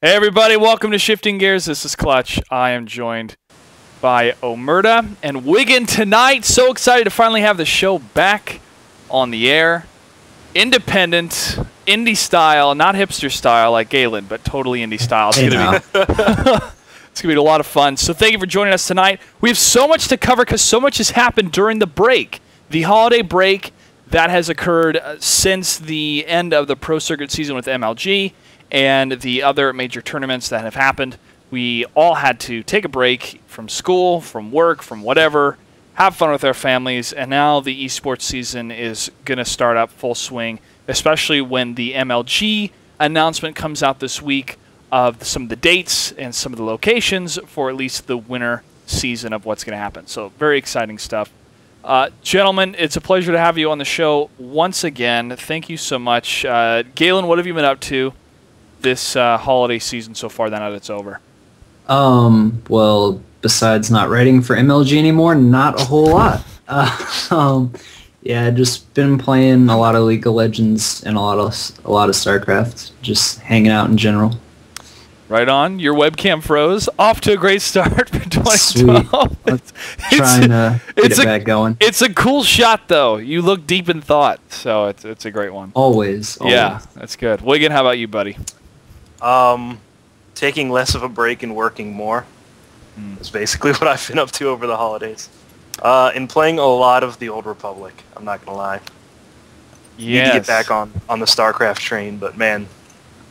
Hey everybody, welcome to Shifting Gears. This is Clutch. I am joined by Omerta and Wiggin tonight. So excited to finally have the show back on the air. Independent, indie style, not hipster style like Galen, but totally indie style. It's gonna be a lot of fun. So thank you for joining us tonight. We have so much to cover because so much has happened during the break. The holiday break that has occurred since the end of the Pro Circuit season with MLG. And the other major tournaments that have happened. We all had to take a break from school, from work, from whatever, have fun with our families, and now the eSports season is going to start up full swing, especially when the MLG announcement comes out this week of some of the dates and some of the locations for at least the winter season of what's going to happen. So very exciting stuff. Gentlemen, it's a pleasure to have you on the show once again. Thank you so much. Galen, what have you been up to this holiday season so far, now that it's over? Well, besides not writing for MLG anymore, not a whole lot. Yeah, just been playing a lot of League of Legends and a lot of StarCraft, just hanging out in general. Right on. Your webcam froze. Off to a great start for 2012. Sweet. Trying to get it back going. It's a cool shot, though. You look deep in thought, so it's a great one. Always. Yeah, that's good. Wiggin, how about you, buddy? Taking less of a break and working more is basically what I've been up to over the holidays. And playing a lot of the Old Republic, I'm not going to lie. Need to get back on the StarCraft train, but man,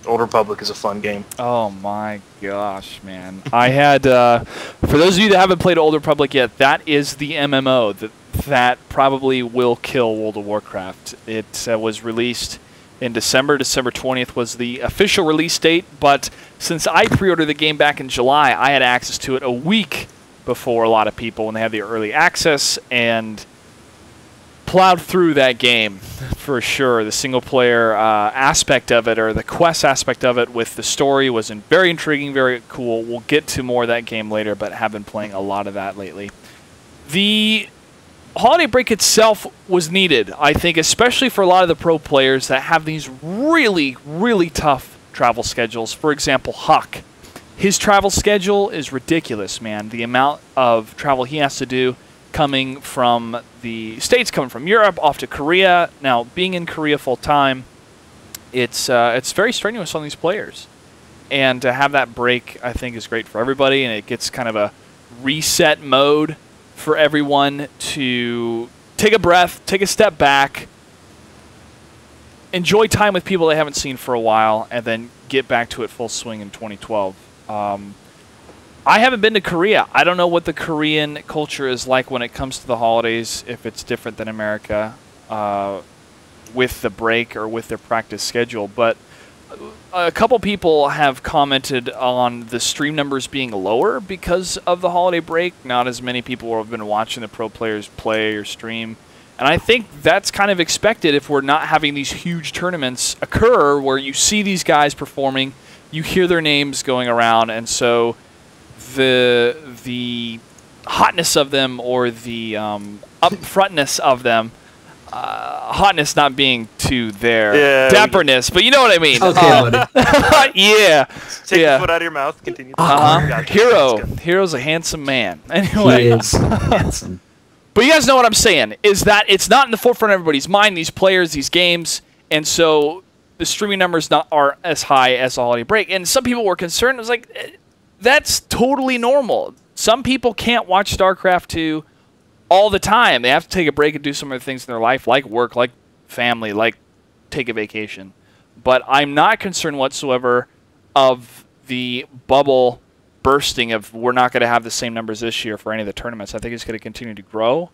Old Republic is a fun game. Oh my gosh, man. I had, for those of you that haven't played Old Republic yet, that is the MMO that probably will kill World of Warcraft. It was released in December. December 20th was the official release date, but since I pre-ordered the game back in July, I had access to it a week before a lot of people when they had the early access, and plowed through that game for sure. The single-player aspect of it, or the quest aspect of it with the story, was very intriguing, very cool. We'll get to more of that game later, but have been playing a lot of that lately. The holiday break itself was needed, I think, especially for a lot of the pro players that have these really, really tough travel schedules. For example, Huck. His travel schedule is ridiculous, man. The amount of travel he has to do coming from the States, coming from Europe, off to Korea. Now, being in Korea full-time, it's very strenuous on these players. And to have that break, I think, is great for everybody, and it gets kind of a reset mode for everyone to take a breath, take a step back, enjoy time with people they haven't seen for a while, and then get back to it full swing in 2012. I haven't been to Korea. I don't know what the Korean culture is like when it comes to the holidays, if it's different than America with the break or with their practice schedule, but a couple people have commented on the stream numbers being lower because of the holiday break. Not as many people have been watching the pro players play or stream. And I think that's kind of expected if we're not having these huge tournaments occur where you see these guys performing, you hear their names going around, and so the hotness of them, or the upfrontness of them, hotness not being to their dapperness, but you know what I mean. Okay, buddy. Yeah. Take your foot out of your mouth. Continue. Hero's a handsome man. Anyway. He is handsome. But you guys know what I'm saying, is that it's not in the forefront of everybody's mind, these players, these games, and so the streaming numbers aren't as high as the holiday break. And some people were concerned. It was like, that's totally normal. Some people can't watch StarCraft 2 all the time. They have to take a break and do some other things in their life, like work, like family, like take a vacation. But I'm not concerned whatsoever of the bubble bursting of we're not going to have the same numbers this year for any of the tournaments. I think it's going to continue to grow,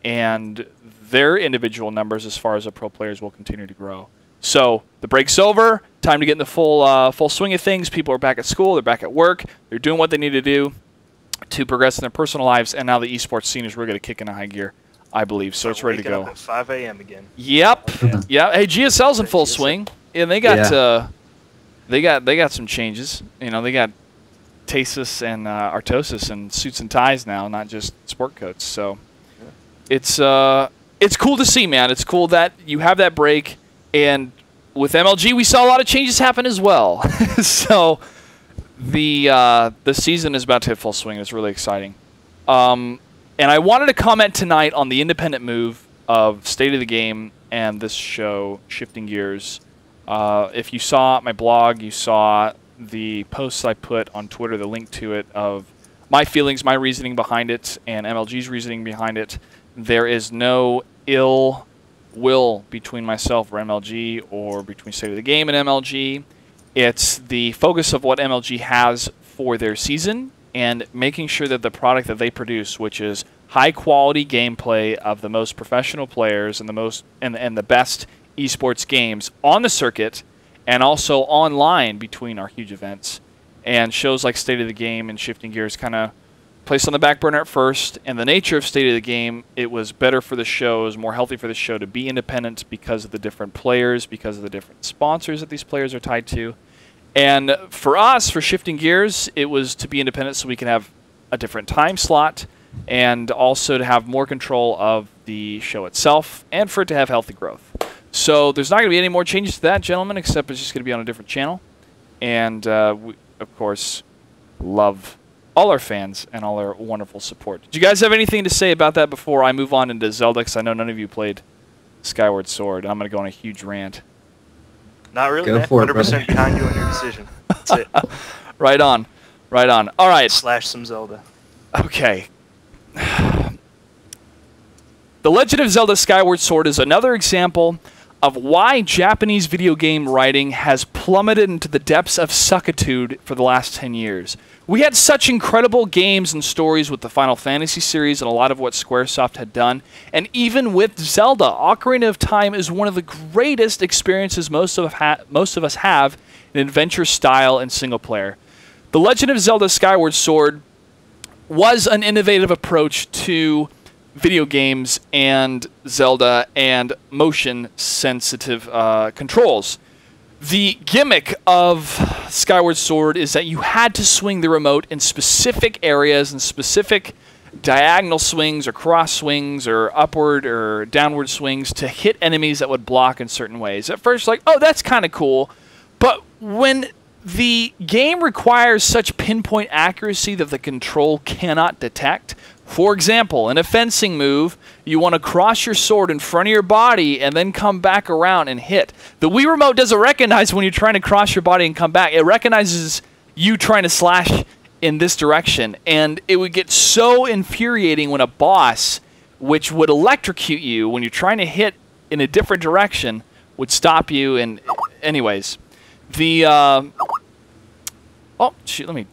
and their individual numbers as far as the pro players will continue to grow. So the break's over. Time to get in the full swing of things. People are back at school. They're back at work. They're doing what they need to do to progress in their personal lives, and now the esports scene is really going to kick into high gear, I believe. So it's ready to go. Up at 5 a.m. again. Yep. Yeah. Hey, GSL's in full swing, and they got they got some changes. You know, they got Tasis and Artosis and suits and ties now, not just sport coats. So it's cool to see, man. It's cool that you have that break, and with MLG we saw a lot of changes happen as well. So the season is about to hit full swing. It's really exciting. And I wanted to comment tonight on the independent move of State of the Game and this show, Shifting Gears. If you saw my blog, you saw the posts I put on Twitter, the link to it, of my feelings, my reasoning behind it, and MLG's reasoning behind it. There is no ill will between myself or MLG, or between State of the Game and MLG. It's the focus of what MLG has for their season, and making sure that the product that they produce, which is high quality gameplay of the most professional players and the best esports games on the circuit, and also online between our huge events, and shows like State of the Game and Shifting Gears kind of placed on the back burner at first. And the nature of State of the Game, it was better for the show, it was more healthy for the show to be independent because of the different players, because of the different sponsors that these players are tied to. And for us, for Shifting Gears, it was to be independent so we can have a different time slot, and also to have more control of the show itself, and for it to have healthy growth. So there's not going to be any more changes to that, gentlemen, except it's just going to be on a different channel. And we, of course, love all our fans and all our wonderful support. Did you guys have anything to say about that before I move on into Zelda? Because I know none of you played Skyward Sword. I'm going to go on a huge rant. Not really, Go man. for it, 100% behind you on your decision. That's it. Right on. Right on. All right. Slash some Zelda. Okay. The Legend of Zelda Skyward Sword is another example of why Japanese video game writing has plummeted into the depths of suckitude for the last 10 years. We had such incredible games and stories with the Final Fantasy series and a lot of what Squaresoft had done. And even with Zelda, Ocarina of Time is one of the greatest experiences most of us have in adventure style and single player. The Legend of Zelda Skyward Sword was an innovative approach to video games and Zelda and motion-sensitive controls. The gimmick of Skyward Sword is that you had to swing the remote in specific areas and specific diagonal swings or cross swings or upward or downward swings to hit enemies that would block in certain ways. At first, like, oh, that's kind of cool. But when the game requires such pinpoint accuracy that the control cannot detect, for example, in a fencing move, you want to cross your sword in front of your body and then come back around and hit. The Wii Remote doesn't recognize when you're trying to cross your body and come back. It recognizes you trying to slash in this direction. And it would get so infuriating when a boss, which would electrocute you when you're trying to hit in a different direction, would stop you. And anyways, the... oh, shoot, let me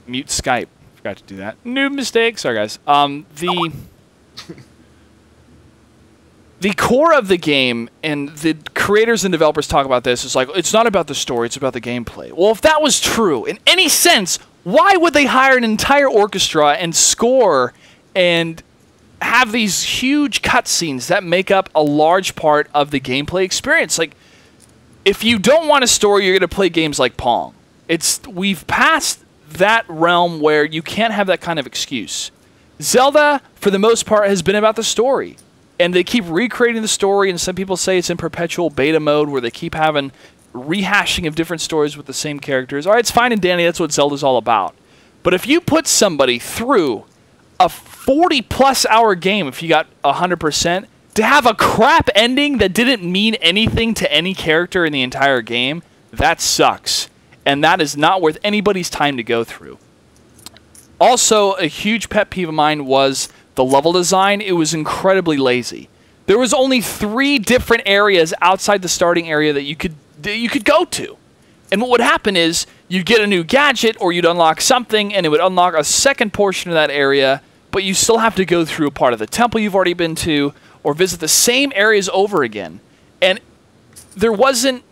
mute Skype. Forgot to do that. New mistake. Sorry, guys. The core of the game, and the creators and developers talk about this, is like, it's not about the story, it's about the gameplay. Well, if that was true, in any sense, why would they hire an entire orchestra and score and have these huge cutscenes that make up a large part of the gameplay experience? Like, if you don't want a story, you're going to play games like Pong. We've passed that realm where you can't have that kind of excuse. Zelda, for the most part, has been about the story. And they keep recreating the story, and some people say it's in perpetual beta mode where they keep having rehashing of different stories with the same characters. All right, it's fine and dandy, that's what Zelda's all about. But if you put somebody through a 40-plus hour game, if you got 100%, to have a crap ending that didn't mean anything to any character in the entire game, that sucks. And that is not worth anybody's time to go through. Also, a huge pet peeve of mine was the level design. It was incredibly lazy. There was only 3 different areas outside the starting area that you could go to. And what would happen is you'd get a new gadget or you'd unlock something and it would unlock a second portion of that area, but you still have to go through a part of the temple you've already been to or visit the same areas over again. And there wasn't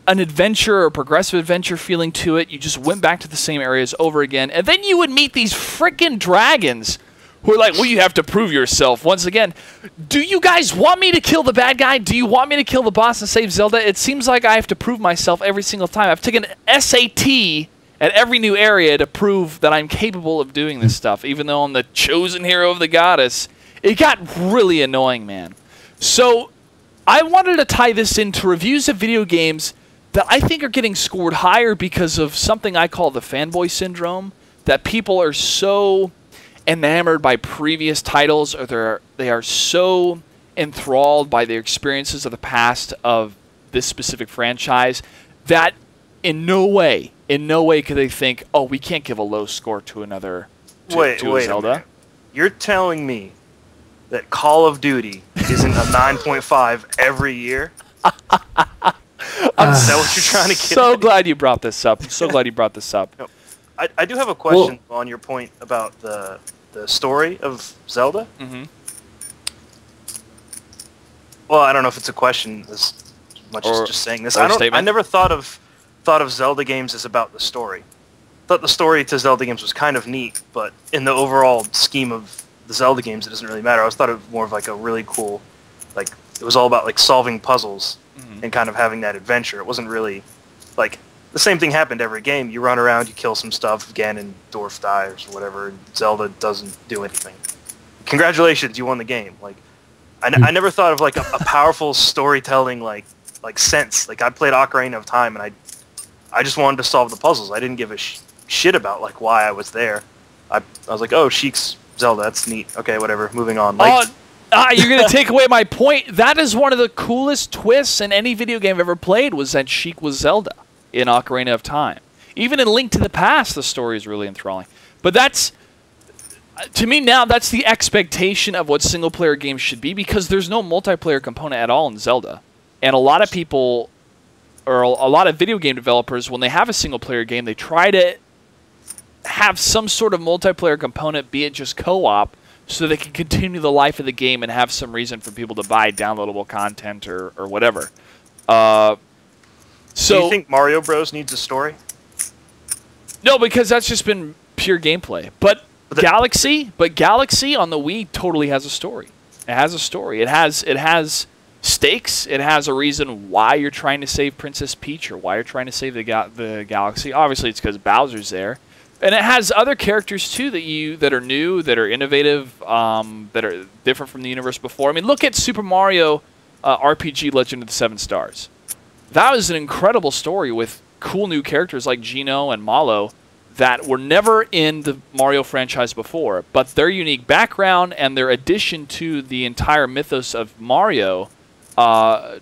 an adventure or progressive adventure feeling to it. You just went back to the same areas over again. And then you would meet these freaking dragons who are like, well, you have to prove yourself. Once again, do you guys want me to kill the bad guy? Do you want me to kill the boss and save Zelda? It seems like I have to prove myself every single time. I've taken an SAT at every new area to prove that I'm capable of doing this stuff, even though I'm the chosen hero of the goddess. It got really annoying, man. So I wanted to tie this into reviews of video games that I think are getting scored higher because of something I call the Fanboy Syndrome, that people are so enamored by previous titles, or they are so enthralled by their experiences of the past of this specific franchise that in no way could they think, oh, we can't give a low score to another wait Zelda. You're telling me that Call of Duty isn't a 9.5 every year? Is that what you're trying to get So at? glad you brought this up. I'm so glad you brought this up. No, I do have a question on your point about the story of Zelda. Mm-hmm. Well, I don't know if it's a question as much as just saying this. I never thought of Zelda games as about the story. I thought the story to Zelda games was kind of neat, but in the overall scheme of the Zelda games, it doesn't really matter. I always thought of more of like a really cool, like it was all about like solving puzzles and kind of having that adventure. It wasn't really like the same thing happened every game. You run around, you kill some stuff, Ganondorf dies or whatever, and Zelda doesn't do anything. Congratulations, you won the game. Like I never thought of like a powerful storytelling like sense. Like I played Ocarina of Time and I just wanted to solve the puzzles. I didn't give a shit about like why I was there. I was like, oh, Sheik's Zelda, that's neat. Okay, whatever, moving on. Like, you're going to take away my point. That is one of the coolest twists in any video game I've ever played, was that Sheik was Zelda in Ocarina of Time. Even in Link to the Past, the story is really enthralling. But that's, to me now, that's the expectation of what single-player games should be, because there's no multiplayer component at all in Zelda. And a lot of people, or a lot of video game developers, when they have a single-player game, they try to have some sort of multiplayer component, be it just co-op, so they can continue the life of the game and have some reason for people to buy downloadable content or whatever. So do you think Mario Bros needs a story? No, because that's just been pure gameplay. But Galaxy on the Wii totally has a story. It has a story. It has stakes. It has a reason why you're trying to save Princess Peach or why you're trying to save the Galaxy. Obviously, it's because Bowser's there. And it has other characters too that are new, that are innovative, that are different from the universe before. I mean, look at Super Mario RPG Legend of the Seven Stars. That was an incredible story with cool new characters like Geno and Malo that were never in the Mario franchise before, but their unique background and their addition to the entire mythos of Mario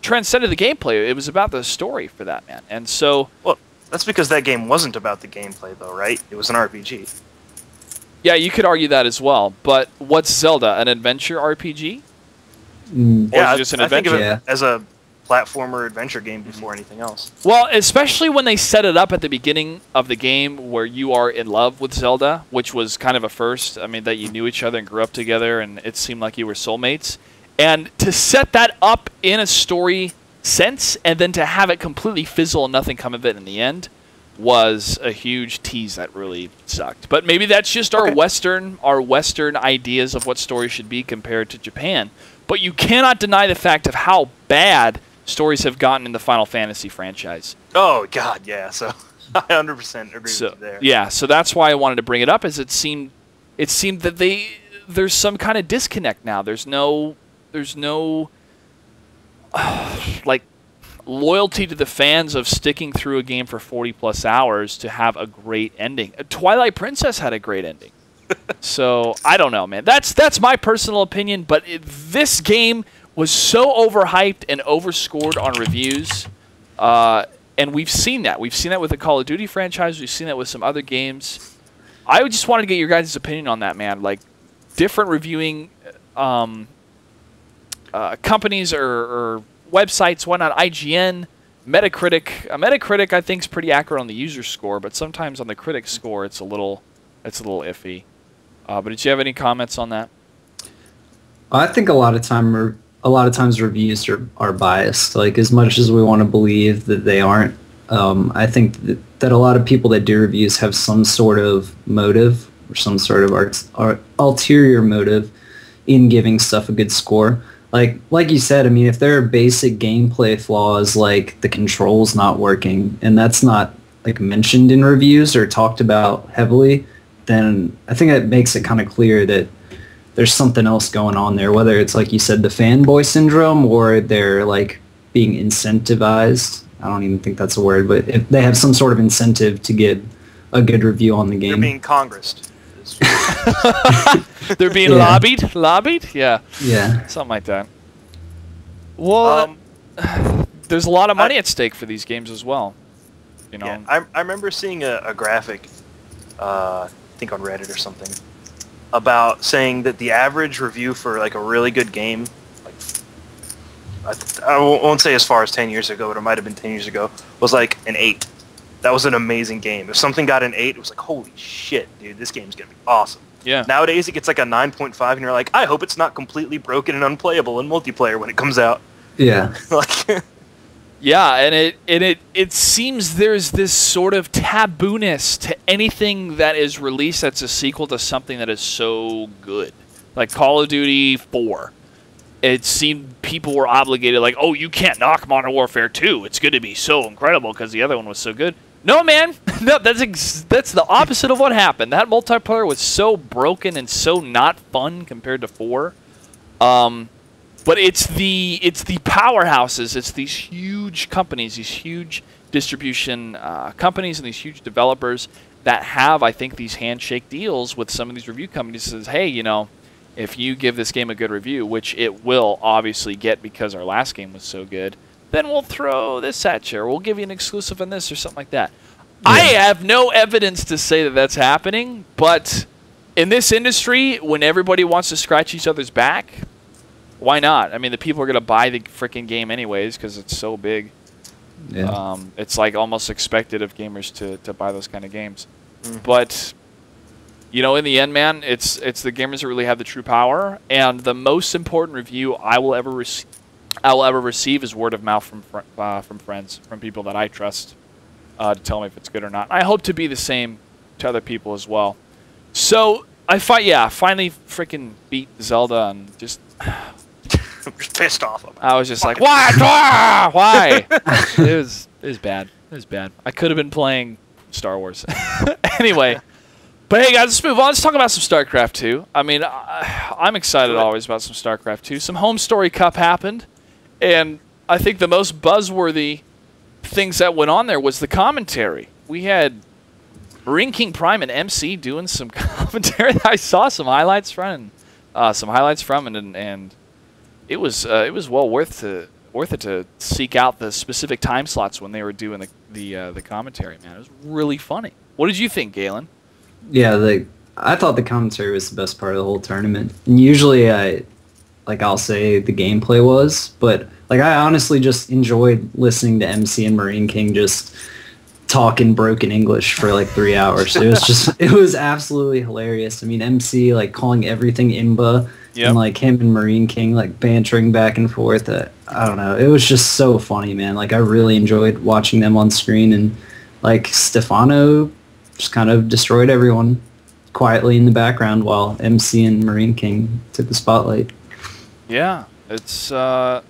transcended the gameplay. It was about the story for that, man. And so, well, that's because that game wasn't about the gameplay, though, right? It was an RPG. Yeah, you could argue that as well. But what's Zelda? An adventure RPG? Yeah, just an adventure? I think of it as a platformer adventure game before anything else. Well, especially when they set it up at the beginning of the game where you are in love with Zelda, which was kind of a first. I mean, that you knew each other and grew up together, and it seemed like you were soulmates. And to set that up in a story sense, and then to have it completely fizzle and nothing come of it in the end, was a huge tease that really sucked. But maybe that's just our Western ideas of what stories should be compared to Japan. But you cannot deny the fact of how bad stories have gotten in the Final Fantasy franchise. Oh God, yeah. So I 100% agree with you there. Yeah, so that's why I wanted to bring it up, as it seemed that there's some kind of disconnect now. There's no like loyalty to the fans of sticking through a game for 40+ hours to have a great ending. Twilight Princess had a great ending. So I don't know, man. That's my personal opinion, but this game was so overhyped and overscored on reviews, and we've seen that. We've seen that with the Call of Duty franchise. We've seen that with some other games. I just wanted to get your guys' opinion on that, man. Like, different reviewing companies or websites, whatnot, IGN, Metacritic. Metacritic, I think, is pretty accurate on the user score, but sometimes on the critic score, it's a little iffy. But did you have any comments on that? I think a lot of times reviews are biased. Like, as much as we want to believe that they aren't, I think that a lot of people that do reviews have some sort of motive or some sort of ulterior motive in giving stuff a good score. Like you said, I mean, if there are basic gameplay flaws like the controls not working, and that's not like mentioned in reviews or talked about heavily, then I think it makes it kind of clear that there's something else going on there, whether it's, like you said, the fanboy syndrome, or they're like being incentivized I don't even think that's a word, but if they have some sort of incentive to get a good review on the game. They're being congressed. They're being lobbied? Yeah. Yeah. Something like that. Well, there's a lot of money at stake for these games as well. You know. Yeah, I remember seeing a graphic, I think on Reddit or something, about saying that the average review for like a really good game, like I won't say as far as 10 years ago, but it might have been 10 years ago, was like an 8. That was an amazing game. If something got an 8, it was like, holy shit, dude, this game's gonna be awesome. Yeah. Nowadays it gets like a 9.5, and you're like, I hope it's not completely broken and unplayable in multiplayer when it comes out. Yeah. Like. Yeah, and it seems there's this sort of tabooness to anything that is released that's a sequel to something that is so good. Like Call of Duty 4. It seemed people were obligated, like, oh, you can't knock Modern Warfare 2. It's going to be so incredible because the other one was so good. No, man. No, that's the opposite of what happened. That multiplayer was so broken and so not fun compared to 4. But it's the powerhouses. It's these huge companies, these huge distribution companies, and these huge developers that have, I think, these handshake deals with some of these review companies. That says, hey, you know, if you give this game a good review, which it will obviously get because our last game was so good, then we'll throw this at you, or we'll give you an exclusive on this, or something like that. Yeah. I have no evidence to say that that's happening, but in this industry, when everybody wants to scratch each other's back, why not? I mean, the people are going to buy the freaking game anyways because it's so big. Yeah. It's like almost expected of gamers to buy those kind of games. Mm-hmm. But, you know, in the end, man, it's the gamers that really have the true power. And the most important review I will ever receive is word of mouth from friends, from people that I trust to tell me if it's good or not. I hope to be the same to other people as well. So I finally freaking beat Zelda and just. I'm just pissed off. I was just like, what? Why? It was bad. It was bad. I could have been playing Star Wars. Anyway, but hey guys, let's move on. Let's talk about some StarCraft 2. I mean, I'm excited always about some StarCraft 2. Some Home Story Cup happened, and I think the most buzzworthy things that went on there was the commentary. We had Marine King Prime and MC doing some commentary. I saw some highlights from, and it was well worth it to seek out the specific time slots when they were doing the commentary. Man, it was really funny. What did you think, Galen? Yeah, I thought the commentary was the best part of the whole tournament. And usually, I'll say the gameplay was, but like I honestly just enjoyed listening to MC and Marine King just talk in broken English for like 3 hours. It was absolutely hilarious. I mean, MC like calling everything Imba. Yep. And like him and Marine King like bantering back and forth. I don't know. It was just so funny, man. Like I really enjoyed watching them on screen, and like Stefano just kind of destroyed everyone quietly in the background while MC and Marine King took the spotlight. Yeah, it's cool.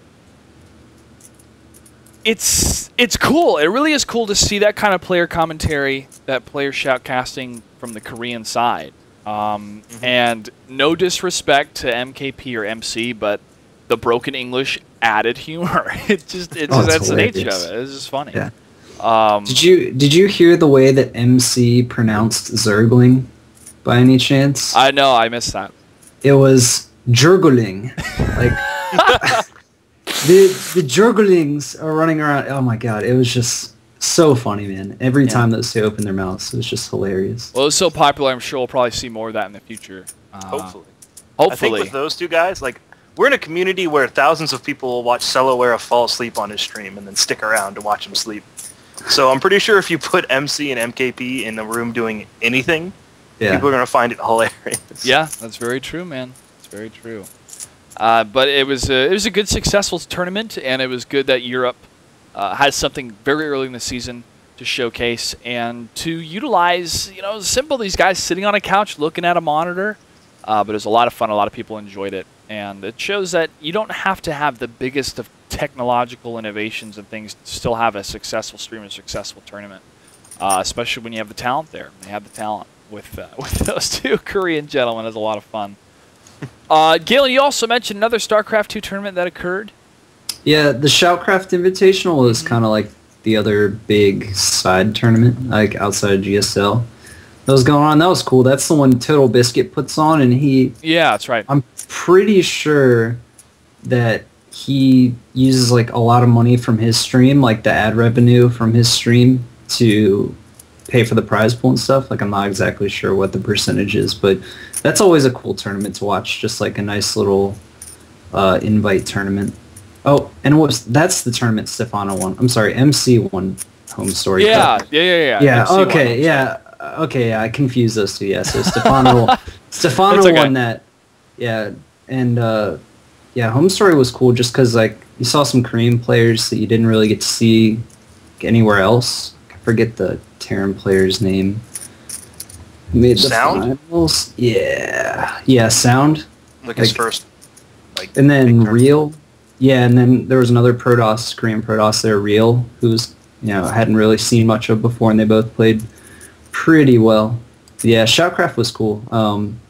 It really is cool to see that kind of player commentary, that player shoutcasting from the Korean side. And no disrespect to MKP or MC, but the broken English added humor. That's the nature of it. It's just funny. Yeah. Did you hear the way that MC pronounced Zergling by any chance? I know, I missed that. It was Jurgling. Like the Jurglings are running around. Oh my god, it was just so funny, man. Every time those two opened their mouths, it was just hilarious. Well, it was so popular, I'm sure we'll probably see more of that in the future. Hopefully. I think with those two guys, like, we're in a community where thousands of people will watch Celowera fall asleep on his stream and then stick around to watch him sleep. So I'm pretty sure if you put MC and MKP in a room doing anything, people are going to find it hilarious. Yeah, that's very true, man. It's very true. But it was a good, successful tournament, and it was good that Europe has something very early in the season to showcase and to utilize. You know, simple, these guys sitting on a couch looking at a monitor, but it was a lot of fun. A lot of people enjoyed it, and it shows that you don't have to have the biggest of technological innovations and things to still have a successful stream and successful tournament, especially when you have the talent there. They have the talent with those two Korean gentlemen. It was a lot of fun. Galen, you also mentioned another StarCraft 2 tournament that occurred. Yeah, the Shoutcraft Invitational was kind of like the other big side tournament, like outside of GSL. That was going on. That was cool. That's the one Total Biscuit puts on, and Yeah, that's right. I'm pretty sure that he uses like a lot of money from his stream, like the ad revenue from his stream, to pay for the prize pool and stuff. Like, I'm not exactly sure what the percentage is, but that's always a cool tournament to watch. Just like a nice little invite tournament. Oh, and that's the tournament Stefano won. I'm sorry, MC won Home Story. Yeah. Okay, yeah. Okay, yeah, I confused those two. Yeah, so Stefano won that. Yeah, and yeah, Home Story was cool just because like you saw some Korean players that you didn't really get to see anywhere else. I forget the Terran player's name. Made the Sound? finals. Yeah, Sound. Like his first. Like, and then Real. Yeah, and then there was another Protoss, Korean Protoss there, Real, who's hadn't really seen much of before, and they both played pretty well. Yeah, Shoutcraft was cool.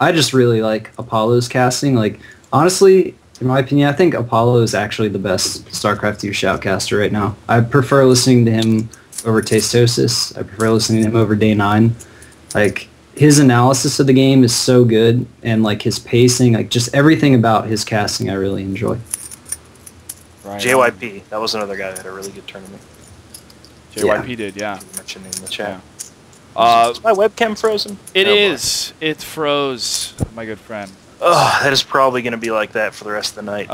I just really like Apollo's casting. Like, honestly, in my opinion, I think Apollo is actually the best StarCraft 2 shoutcaster right now. I prefer listening to him over Tastosis. I prefer listening to him over Day 9. Like, his analysis of the game is so good, and like his pacing, like just everything about his casting I really enjoy. Right. JYP, that was another guy that had a really good tournament. JYP did, yeah. You mentioned in the chat. Yeah. Is my webcam frozen? It is. It froze, my good friend. Oh, that is probably going to be like that for the rest of the night.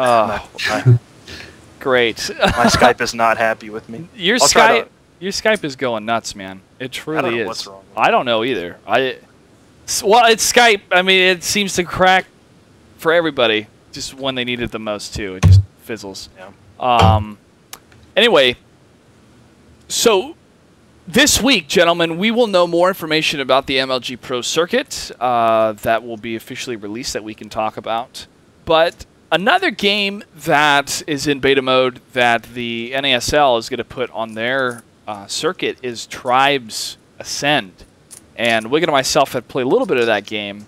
Great. My Skype is not happy with me. Your Skype is going nuts, man. It truly I don't know is. what's wrong with I don't know either. Well, it's Skype. I mean, it seems to crack for everybody, just when they need it the most too. It just fizzles. Yeah. Anyway, so this week, gentlemen, we will know more information about the Mlg Pro Circuit that will be officially released that we can talk about. But another game that is in beta mode that the NASL is going to put on their circuit is Tribes Ascend. And Wiggin and myself have played a little bit of that game.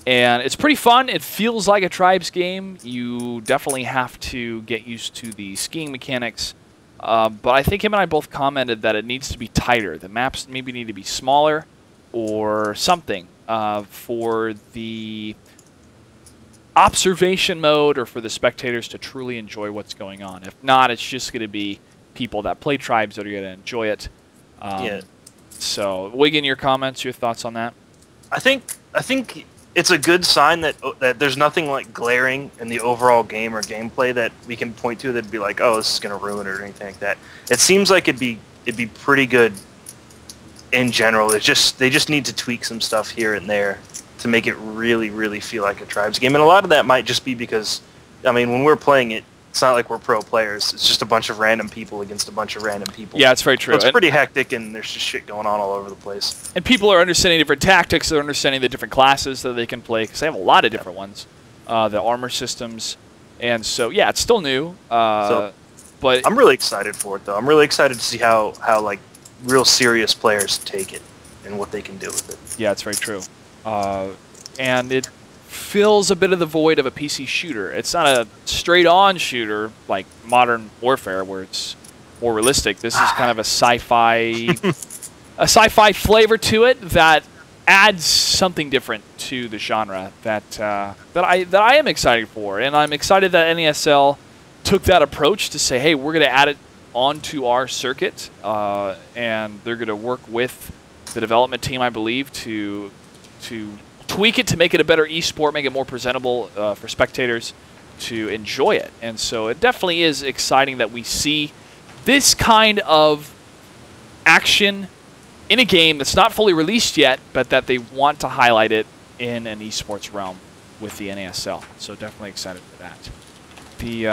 And it's pretty fun. It feels like a Tribes game. You definitely have to get used to the skiing mechanics. But I think him and I both commented that it needs to be tighter. The maps maybe need to be smaller or something for the observation mode or for the spectators to truly enjoy what's going on. If not, it's just going to be people that play Tribes that are going to enjoy it. Yeah. So, Wiggin, your comments, your thoughts on that? I think it's a good sign that there's nothing like glaring in the overall game or gameplay that we can point to that'd be like, oh, this is going to ruin it or anything like that. It seems like it'd be pretty good in general. They just need to tweak some stuff here and there to make it really, really feel like a Tribes game. And a lot of that might just be because, I mean, when we're playing it, it's not like we're pro players. It's just a bunch of random people against a bunch of random people. Yeah, it's very true. So it's pretty hectic, and there's just shit going on all over the place. And people are understanding different tactics. They're understanding the different classes that they can play, because they have a lot of different ones. The armor systems. And so, yeah, it's still new. But I'm really excited for it, though. I'm really excited to see how like, real serious players take it and what they can do with it. Yeah, it's very true. And it fills a bit of the void of a PC shooter. It's not a straight-on shooter like Modern Warfare, where it's more realistic. This is kind of a sci-fi flavor to it that adds something different to the genre that I am excited for, and I'm excited that NASL took that approach to say, hey, we're going to add it onto our circuit, and they're going to work with the development team, I believe, to tweak it to make it a better esport, make it more presentable for spectators to enjoy it. And so it definitely is exciting that we see this kind of action in a game that's not fully released yet, but that they want to highlight it in an esports realm with the NASL. So definitely excited for that. The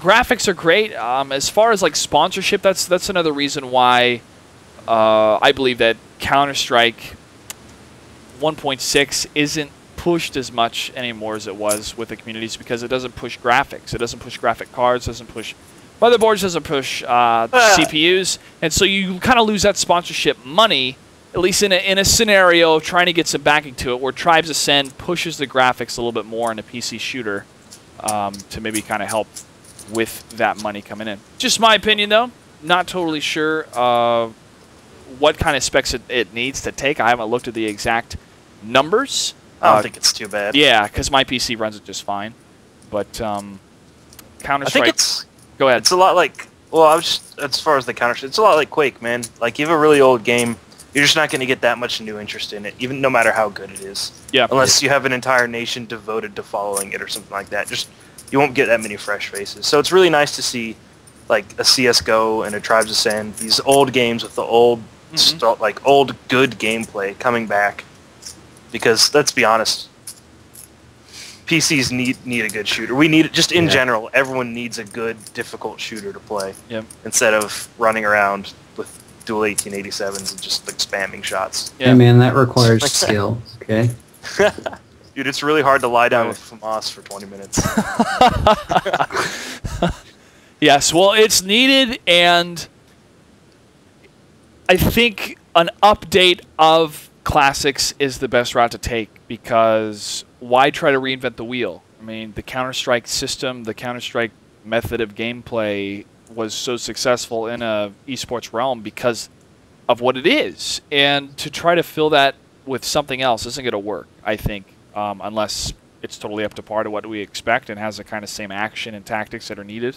graphics are great. As far as like sponsorship, that's another reason why I believe that Counter-Strike 1.6 isn't pushed as much anymore as it was with the communities, because it doesn't push graphics. It doesn't push graphic cards, doesn't push motherboards, doesn't push CPUs. And so you kind of lose that sponsorship money, at least in a scenario of trying to get some backing to it, where Tribes Ascend pushes the graphics a little bit more in a PC shooter to maybe kind of help with that money coming in. Just my opinion, though. Not totally sure what kind of specs it needs to take. I haven't looked at the exact numbers. I don't think it's too bad. Yeah, because my PC runs it just fine. But Counter-Strike... I think it's... Go ahead. It's a lot like... Well, I was just... As far as the Counter-Strike, it's a lot like Quake, man. Like, you have a really old game, you're just not going to get that much new interest in it, even no matter how good it is. Yeah. Unless you have an entire nation devoted to following it or something like that. Just... You won't get that many fresh faces. So it's really nice to see, like, a CSGO and a Tribes of Sand, these old games with the old, like, old good gameplay coming back. Because, let's be honest, PCs need a good shooter. We need, just in general, everyone needs a good, difficult shooter to play. Yep. Instead of running around with dual 1887s and just, like, spamming shots. Yeah, hey, man, that requires skill, okay? Dude, it's really hard to lie down with FAMAS for 20 minutes. Yes, well, it's needed, and I think an update of Classics is the best route to take, because why try to reinvent the wheel? I mean, the Counter-Strike system, the Counter-Strike method of gameplay was so successful in a esports realm because of what it is, and to try to fill that with something else isn't going to work, I think. Unless it's totally up to par to what we expect and has the kind of same action and tactics that are needed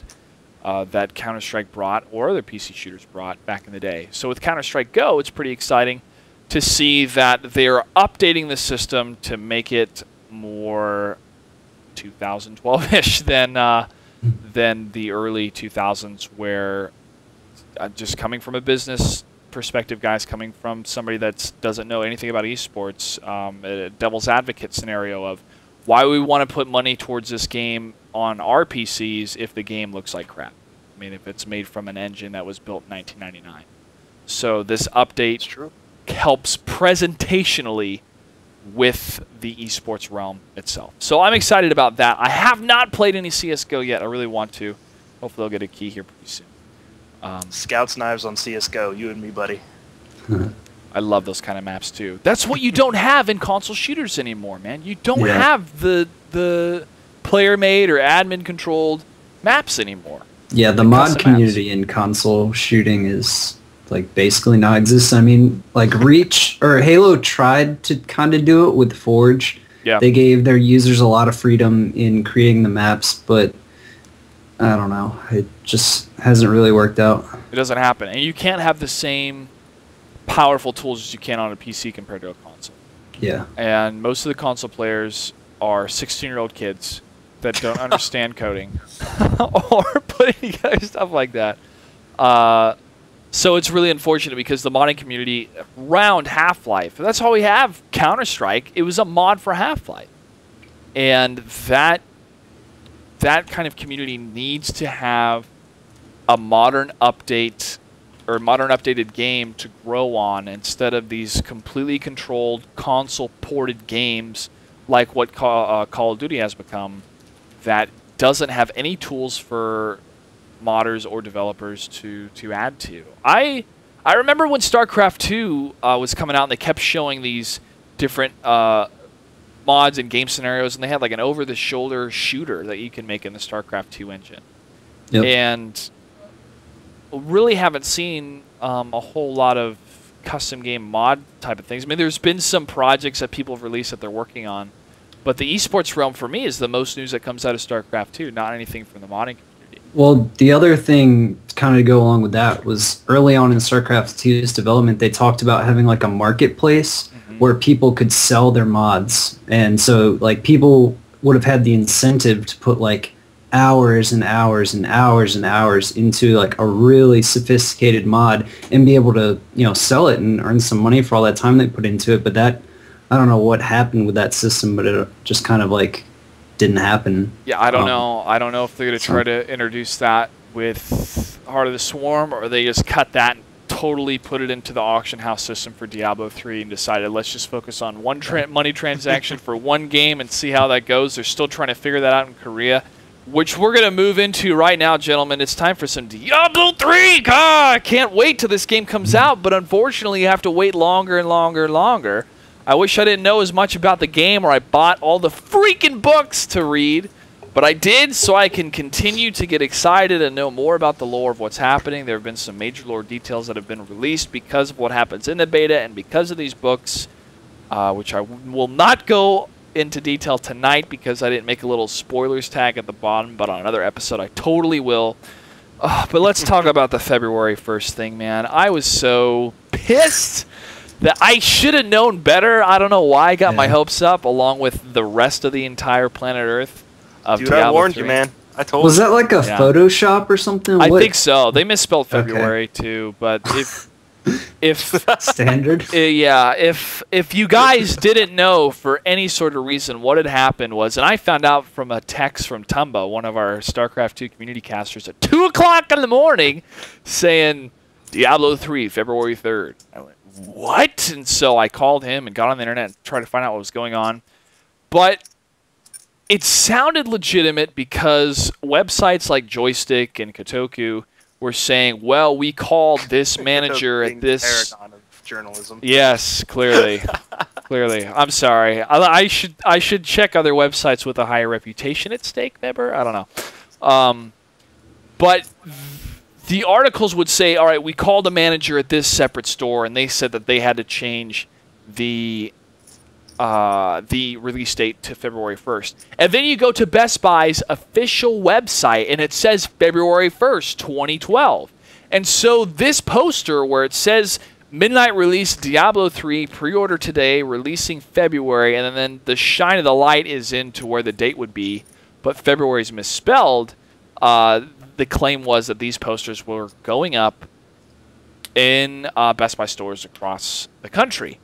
that Counter-Strike brought or other PC shooters brought back in the day. So with Counter-Strike Go, it's pretty exciting to see that they're updating the system to make it more 2012-ish than the early 2000s, where just coming from a business perspective, guys, coming from somebody that doesn't know anything about esports, a devil's advocate scenario of why we want to put money towards this game on our PCs if the game looks like crap. I mean, if it's made from an engine that was built in 1999. So this update helps presentationally with the esports realm itself. So I'm excited about that. I have not played any CSGO yet. I really want to. Hopefully I'll get a key here pretty soon. Scouts Knives on CSGO, you and me, buddy. I love those kind of maps too. That's what you don't have in console shooters anymore, man. You don't have the player-made or admin-controlled maps anymore. Yeah, the mod community in console shooting is like basically non-existent. I mean, like Reach or Halo tried to kind of do it with Forge. Yeah. They gave their users a lot of freedom in creating the maps, but I don't know. It just hasn't really worked out. It doesn't happen. And you can't have the same powerful tools as you can on a PC compared to a console. Yeah. And most of the console players are 16-year-old kids that don't understand coding or putting together stuff like that. So it's really unfortunate because the modding community around Half-Life, that's all we have. Counter-Strike, it was a mod for Half-Life. And that kind of community needs to have a modern update or modern updated game to grow on instead of these completely controlled console ported games like what Call of Duty has become, that doesn't have any tools for modders or developers to add to. I remember when StarCraft 2 was coming out and they kept showing these different mods and game scenarios, and they had like an over-the-shoulder shooter that you can make in the StarCraft 2 engine. Yep. And really haven't seen a whole lot of custom game mod type of things. I mean, there's been some projects that people have released that they're working on, but the esports realm for me is the most news that comes out of StarCraft 2, not anything from the modding community. Well, the other thing kind of to go along with that was early on in StarCraft 2's development, they talked about having like a marketplace where people could sell their mods. And so like people would have had the incentive to put like hours and hours and hours and hours into like a really sophisticated mod and be able to, you know, sell it and earn some money for all that time they put into it. But that, I don't know what happened with that system, but it just kind of like didn't happen. Yeah, I don't know. I don't know if they're going to try to introduce that with Heart of the Swarm, or they just cut that and totally put it into the auction house system for Diablo 3 and decided let's just focus on one money transaction for one game and see how that goes. They're still trying to figure that out in Korea, which we're going to move into right now, gentlemen. It's time for some Diablo 3! I can't wait till this game comes out, but unfortunately you have to wait longer and longer and longer. I wish I didn't know as much about the game, or I bought all the freaking books to read, But I did so I can continue to get excited and know more about the lore of what's happening. There have been some major lore details that have been released because of what happens in the beta and because of these books, which I will not go into detail tonight because I didn't make a little spoilers tag at the bottom, but on another episode I totally will. But let's talk about the February 1st thing, man. I was so pissed that I should have known better. I don't know why I got my hopes up along with the rest of the entire planet Earth. Dude, I warned you, man. I told you. Was that like a Photoshop or something? I think so. They misspelled February too, but if standard, if you guys didn't know for any sort of reason what had happened was, and I found out from a text from Tumba, one of our StarCraft 2 community casters, at 2 o'clock in the morning, saying Diablo 3, February 3rd. I went, what? And so I called him and got on the internet and tried to find out what was going on, but it sounded legitimate because websites like Joystick and Kotaku were saying, well, we called this manager at this... paragon of journalism. Yes, clearly. Clearly. I'm sorry. I should check other websites with a higher reputation at stake, maybe? I don't know. But the articles would say, all right, we called a manager at this separate store, and they said that they had to change the release date to February 1st. And then you go to Best Buy's official website, and it says February 1st, 2012. And so this poster where it says midnight release Diablo 3, pre-order today, releasing February, and then the shine of the light is into where the date would be, but February is misspelled. The claim was that these posters were going up in Best Buy stores across the country.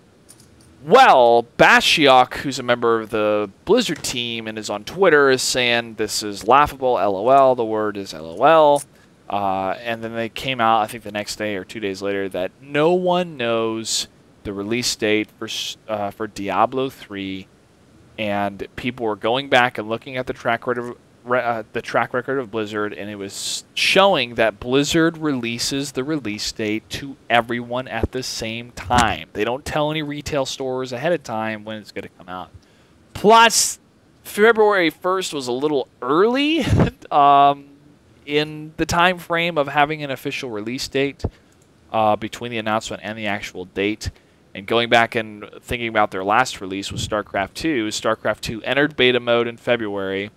Well, Bashiok, who's a member of the Blizzard team and is on Twitter, is saying this is laughable, LOL, the word is LOL. And then they came out, I think the next day or 2 days later, that no one knows the release date for Diablo 3, and people were going back and looking at the track record of Blizzard, and it was showing that Blizzard releases the release date to everyone at the same time. They don't tell any retail stores ahead of time when it's going to come out. Plus, February 1st was a little early in the time frame of having an official release date between the announcement and the actual date. And going back and thinking about their last release was StarCraft 2. StarCraft 2 entered beta mode in February.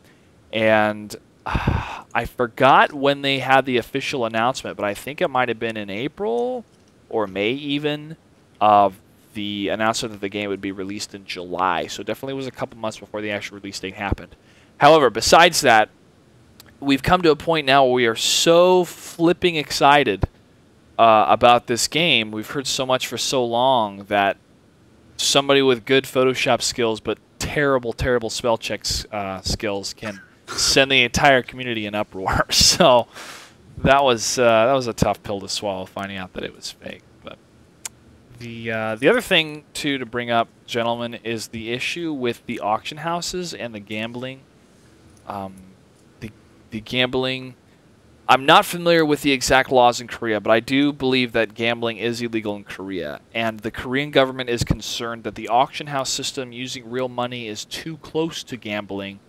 And I forgot when they had the official announcement, but I think it might have been in April or May even of the announcement that the game would be released in July. So definitely was a couple months before the actual release date happened. However, besides that, we've come to a point now where we are so flipping excited about this game. We've heard so much for so long that somebody with good Photoshop skills but terrible, terrible spell check skills can send the entire community in uproar. So that was a tough pill to swallow, finding out that it was fake. But the other thing to bring up, gentlemen, is the issue with the auction houses and the gambling. The gambling. I'm not familiar with the exact laws in Korea, but I do believe that gambling is illegal in Korea, and the Korean government is concerned that the auction house system using real money is too close to gambling.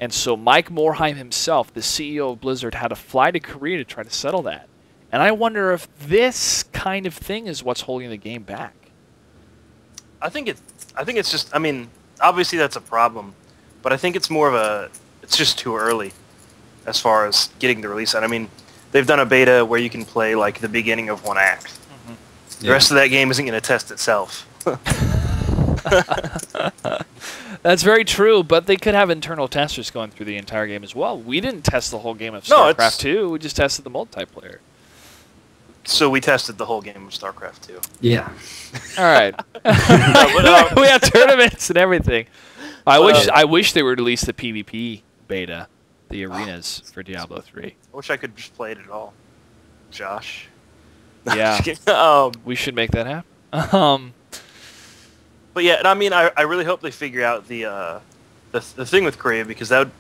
And so Mike Morhaime himself, the CEO of Blizzard, had to fly to Korea to try to settle that. And I wonder if this kind of thing is what's holding the game back. I think it's just, I mean, obviously that's a problem, but I think it's more of it's just too early as far as getting the release out. I mean, they've done a beta where you can play like the beginning of one act. Mm-hmm. The rest of that game isn't going to test itself. That's very true, but they could have internal testers going through the entire game as well. We didn't test the whole game of StarCraft 2. We just tested the multiplayer. So we tested the whole game of StarCraft 2. Yeah. All right. We have tournaments and everything. I wish they would release the PvP beta, the arenas for Diablo 3. I wish I could just play it at all. Josh. Yeah. We should make that happen. But yeah, and I mean, I really hope they figure out the thing with Korea, because that would,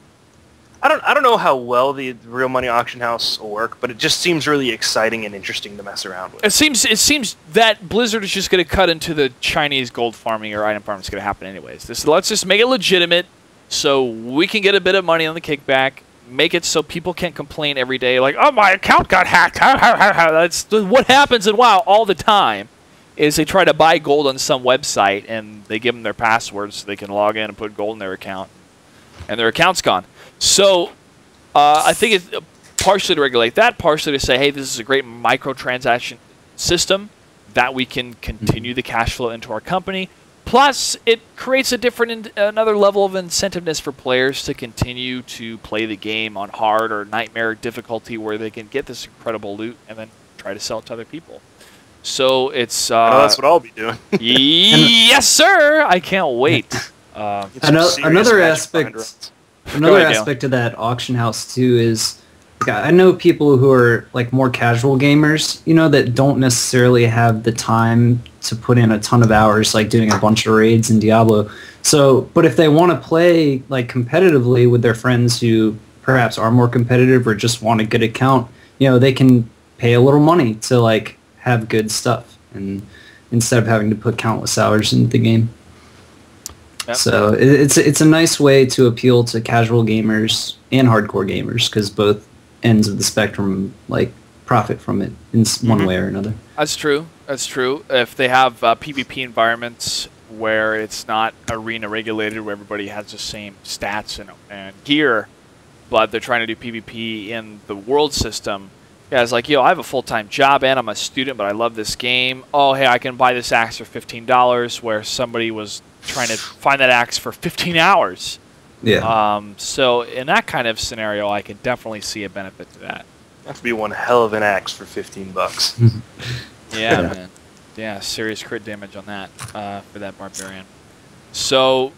I don't know how well the real money auction house will work, but it just seems really exciting and interesting to mess around with. It seems that Blizzard is just going to cut into the Chinese gold farming or item farming. It's going to happen anyways. Let's just make it legitimate. So we can get a bit of money on the kickback, make it so people can't complain every day like, oh, my account got hacked. That's what happens in WoW all the time, is they try to buy gold on some website and they give them their passwords so they can log in and put gold in their account, and their account's gone. So I think it's partially to regulate that, partially to say, hey, this is a great microtransaction system that we can continue the cash flow into our company. Plus, it creates another level of incentiveness for players to continue to play the game on hard or nightmare difficulty, where they can get this incredible loot and then try to sell it to other people. So it's that's what I'll be doing. Yes, sir. I can't wait. Another aspect of that auction house too is, I know people who are like more casual gamers, you know, that don't necessarily have the time to put in a ton of hours, like doing a bunch of raids in Diablo. So, but if they want to play like competitively with their friends who perhaps are more competitive or just want a good account, you know, they can pay a little money to like have good stuff, and instead of having to put countless hours into the game. Yep. So it's a nice way to appeal to casual gamers and hardcore gamers, because both ends of the spectrum like profit from it in one way or another. That's true. That's true. If they have PvP environments where it's not arena regulated, where everybody has the same stats and gear, but they're trying to do PvP in the world system, guys like, yo, I have a full-time job and I'm a student, but I love this game. Oh, hey, I can buy this axe for $15, where somebody was trying to find that axe for 15 hours. Yeah. So in that kind of scenario, I could definitely see a benefit to that. That would be one hell of an axe for $15. Yeah, man. Yeah, serious crit damage on that for that barbarian. So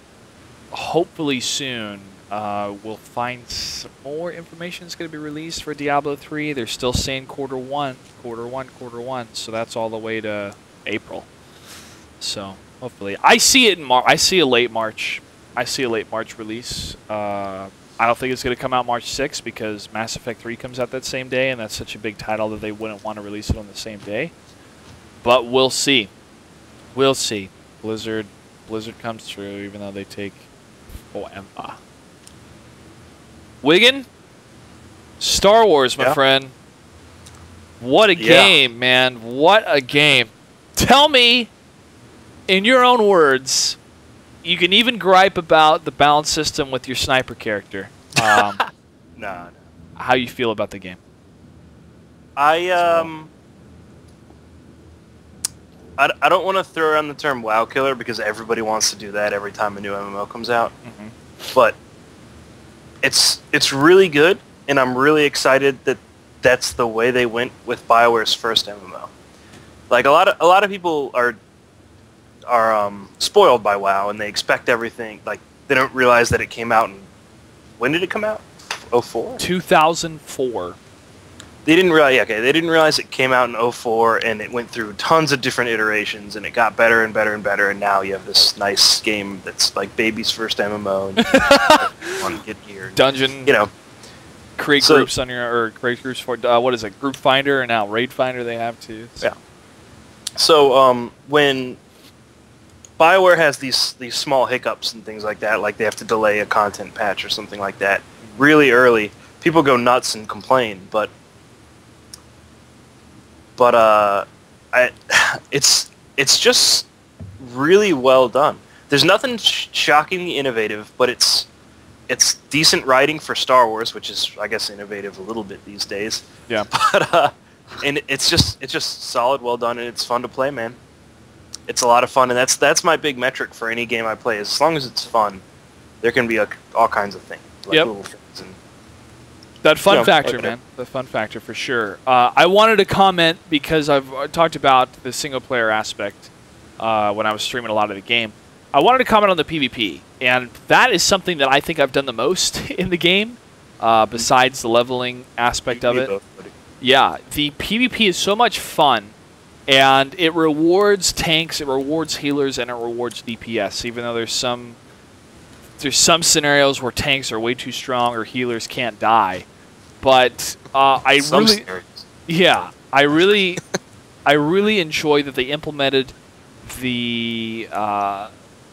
hopefully soon we'll find some more information that's going to be released for Diablo 3. They're still saying quarter one. So that's all the way to April. So hopefully, I see it in March. I see a late March. Release. I don't think it's going to come out March 6th, because Mass Effect 3 comes out that same day, and that's such a big title that they wouldn't want to release it on the same day. But we'll see. We'll see. Blizzard comes through, even though they take forever. Wiggin? Star Wars, my friend. What a game, man. What a game. Tell me, in your own words, you can even gripe about the balance system with your sniper character. No. How you feel about the game? I don't want to throw around the term WoW killer, because everybody wants to do that every time a new MMO comes out. But it's really good, and I'm really excited that that's the way they went with BioWare's first MMO. Like a lot of people are spoiled by WoW, and they expect everything. Like, they don't realize that it came out in, when did it come out? 04? 2004. They didn't realize it came out in 04, and it went through tons of different iterations, and it got better and better and better, and now you have this nice game that's like baby's first MMO, and you want to get gear. Dungeon. You know. Create groups on your, or create groups for, what is it, Group Finder, and now Raid Finder they have too. So. Yeah. So when BioWare has these small hiccups and things like that, like they have to delay a content patch or something like that really early, people go nuts and complain. But it's just really well done. There's nothing shockingly innovative, but it's decent writing for Star Wars, which is, I guess, innovative a little bit these days. Yeah. But and it's just solid, well done, and it's fun to play, man. It's a lot of fun, and that's my big metric for any game I play. As long as it's fun, there can be all kinds of things, like little things. And, that fun factor, man. The fun factor for sure. I wanted to comment, because I've talked about the single-player aspect when I was streaming a lot of the game. I wanted to comment on the PvP, and that is something that I think I've done the most in the game, besides the leveling aspect of it. Yeah, the PvP is so much fun, and it rewards tanks, it rewards healers, and it rewards DPS, even though there's some scenarios where tanks are way too strong or healers can't die. But I really enjoy that they implemented the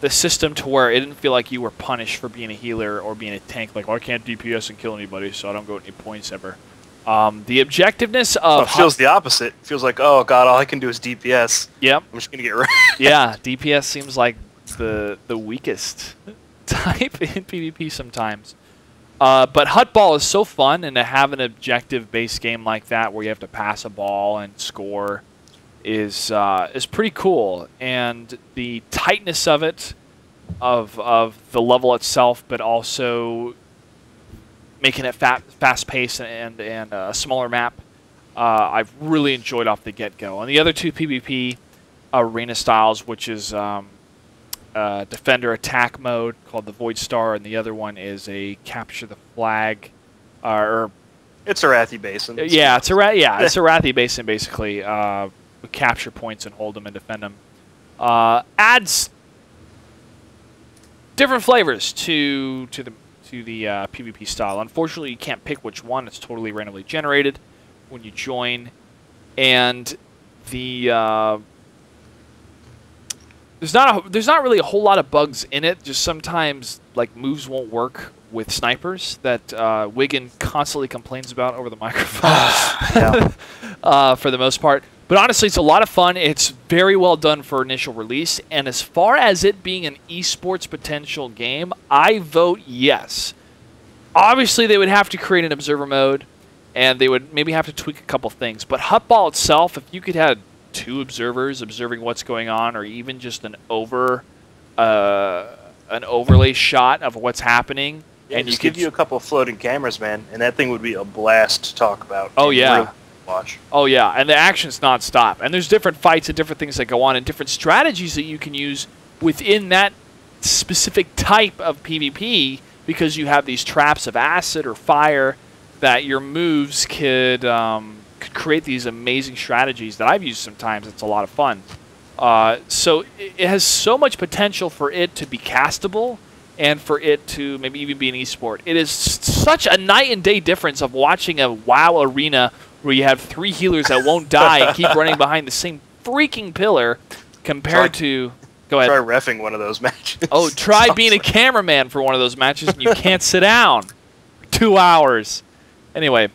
the system to where it didn't feel like you were punished for being a healer or being a tank. Like, oh, I can't DPS and kill anybody, so I don't go any points ever. The objectiveness of... it feels the opposite. It feels like, oh god, all I can do is DPS. Yep. I'm just going to get wrecked. Yeah, DPS seems like the weakest type in PvP sometimes. But Hutball is so fun, and to have an objective-based game like that where you have to pass a ball and score is pretty cool. And the tightness of it, of the level itself, but also making it fast-paced and a smaller map, I've really enjoyed off the get-go. And the other two PvP arena styles, which is defender attack mode called the Void Star, and the other one is a capture the flag, or it's Arathi Basin. Yeah, it's Arathi Basin basically. Capture points and hold them and defend them. Adds different flavors to the PvP style. Unfortunately, you can't pick which one. It's totally randomly generated when you join, and the there's not really a whole lot of bugs in it. Just sometimes like moves won't work with snipers that Wiggin constantly complains about over the microphone. For the most part. But honestly, it's a lot of fun. It's very well done for initial release. And as far as it being an esports potential game, I vote yes. Obviously, they would have to create an observer mode, and they would maybe have to tweak a couple things. But Hutball itself, if you could have 2 observers observing what's going on, or even just an overlay shot of what's happening, yeah, and just give you a couple of floating cameras, man, and that thing would be a blast to talk about. Oh yeah. Really watch. Oh yeah, and the action's non-stop. And there's different fights and different things that go on and different strategies that you can use within that specific type of PvP, because you have these traps of acid or fire that your moves could create these amazing strategies that I've used sometimes. It's a lot of fun. So it has so much potential for it to be castable and for it to maybe even be an esport. It is such a night and day difference of watching a WoW arena where you have 3 healers that won't die and keep running behind the same freaking pillar compared to... Go ahead. Try reffing one of those matches. Oh, try being a cameraman for one of those matches and you can't sit down for 2 hours. Anyway,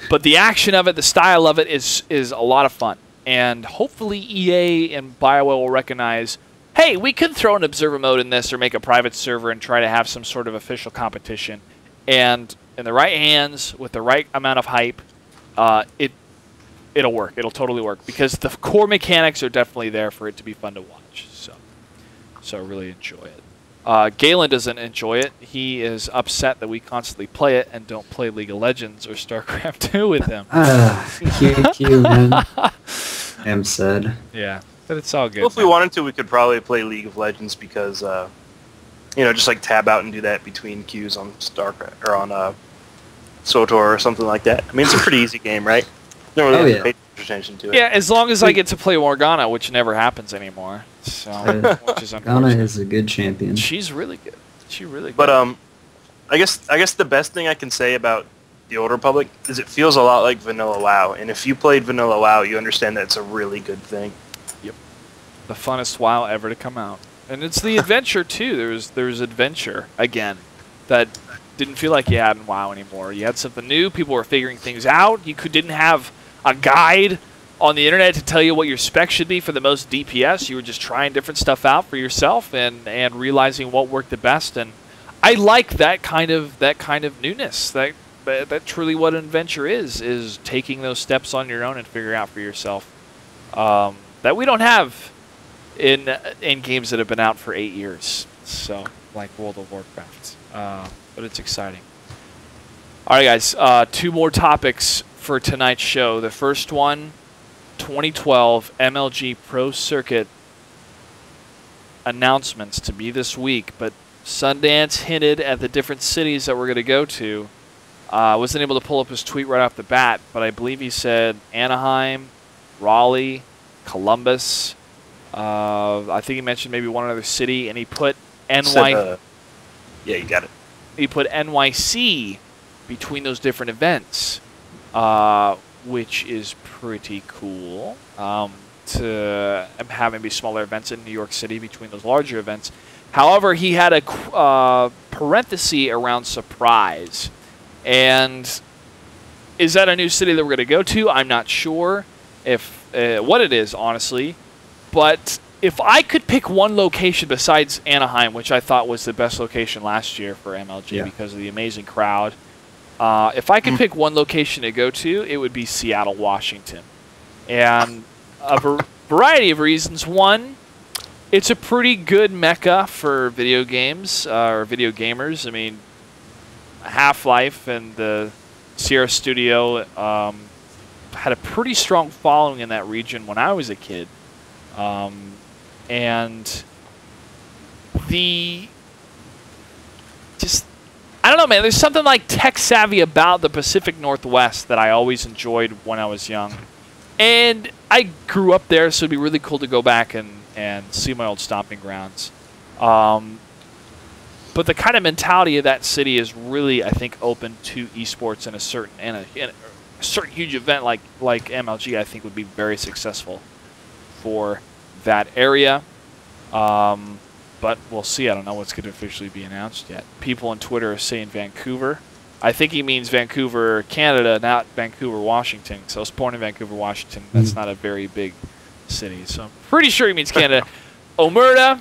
but the action of it, the style of it is a lot of fun. And hopefully EA and BioWare will recognize, hey, we could throw an observer mode in this or make a private server and try to have some sort of official competition. And in the right hands, with the right amount of hype, it'll work. It'll totally work, because the core mechanics are definitely there for it to be fun to watch. So I really enjoy it. Galen doesn't enjoy it. He is upset that we constantly play it and don't play League of Legends or StarCraft 2 with him. QQ, man. I'm sad. Yeah, but it's all good. Well, if we wanted to, we could probably play League of Legends because, just like tab out and do that between queues on StarCraft or on SWTOR or something like that. I mean, it's a pretty easy game, right? You don't really have to pay attention to it. Yeah, as long as I get to play Morgana, which never happens anymore. So, which is Morgana is a good champion. She's really good. She's really good. But I guess the best thing I can say about the Old Republic is it feels a lot like Vanilla WoW, and if you played Vanilla WoW, you understand that it's a really good thing. Yep. The funnest WoW ever to come out. And it's the adventure too. There's adventure again that didn't feel like you had in WoW anymore. You had something new. People were figuring things out. You didn't have a guide on the internet to tell you what your spec should be for the most DPS. You were just trying different stuff out for yourself and realizing what worked the best. And I like that kind of newness. That truly what an adventure is taking those steps on your own and figuring out for yourself. That we don't have in games that have been out for 8 years. So like World of Warcraft. But it's exciting. All right, guys. 2 more topics for tonight's show. The first one, 2012 Mlg Pro Circuit announcements to be this week, but Sundance hinted at the different cities that we're going to go to. Wasn't able to pull up his tweet right off the bat, but I believe he said Anaheim, Raleigh, Columbus. I think he mentioned maybe one other city, and he put yeah, you got it. He put NYC between those different events, which is pretty cool. to have maybe smaller events in New York City between those larger events. However, he had a parenthesis around surprise. And is that a new city that we're going to go to? I'm not sure if what it is, honestly. But if I could pick one location besides Anaheim, which I thought was the best location last year for MLG because of the amazing crowd, if I could pick one location to go to, it would be Seattle, Washington. And a variety of reasons. One, it's a pretty good mecca for video games or video gamers. I mean, Half-Life and the Sierra Studio had a pretty strong following in that region when I was a kid. And I don't know, man. There's something like tech savvy about the Pacific Northwest that I always enjoyed when I was young. And I grew up there, so it'd be really cool to go back and see my old stomping grounds. But the kind of mentality of that city is really, I think, open to esports in a certain huge event like MLG. I think would be very successful for that area. But we'll see. I don't know what's going to officially be announced yet. People on Twitter are saying Vancouver. I think he means Vancouver, Canada, not Vancouver, Washington. So I was born in Vancouver, Washington. That's not a very big city. So I'm pretty sure he means Canada. Omerta,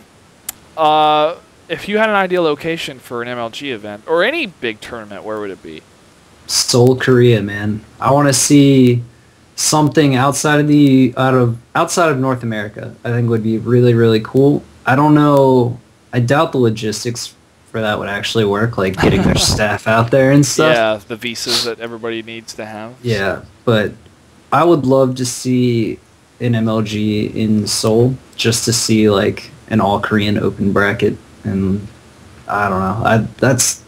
if you had an ideal location for an MLG event or any big tournament, where would it be? Seoul, Korea, man. I want to see something outside of North America. I think would be really, really cool. I don't know. I doubt the logistics for that would actually work, like getting their staff out there and stuff. Yeah, the visas that everybody needs to have. Yeah, but I would love to see an MLG in Seoul just to see like an all-Korean open bracket. And I don't know. That's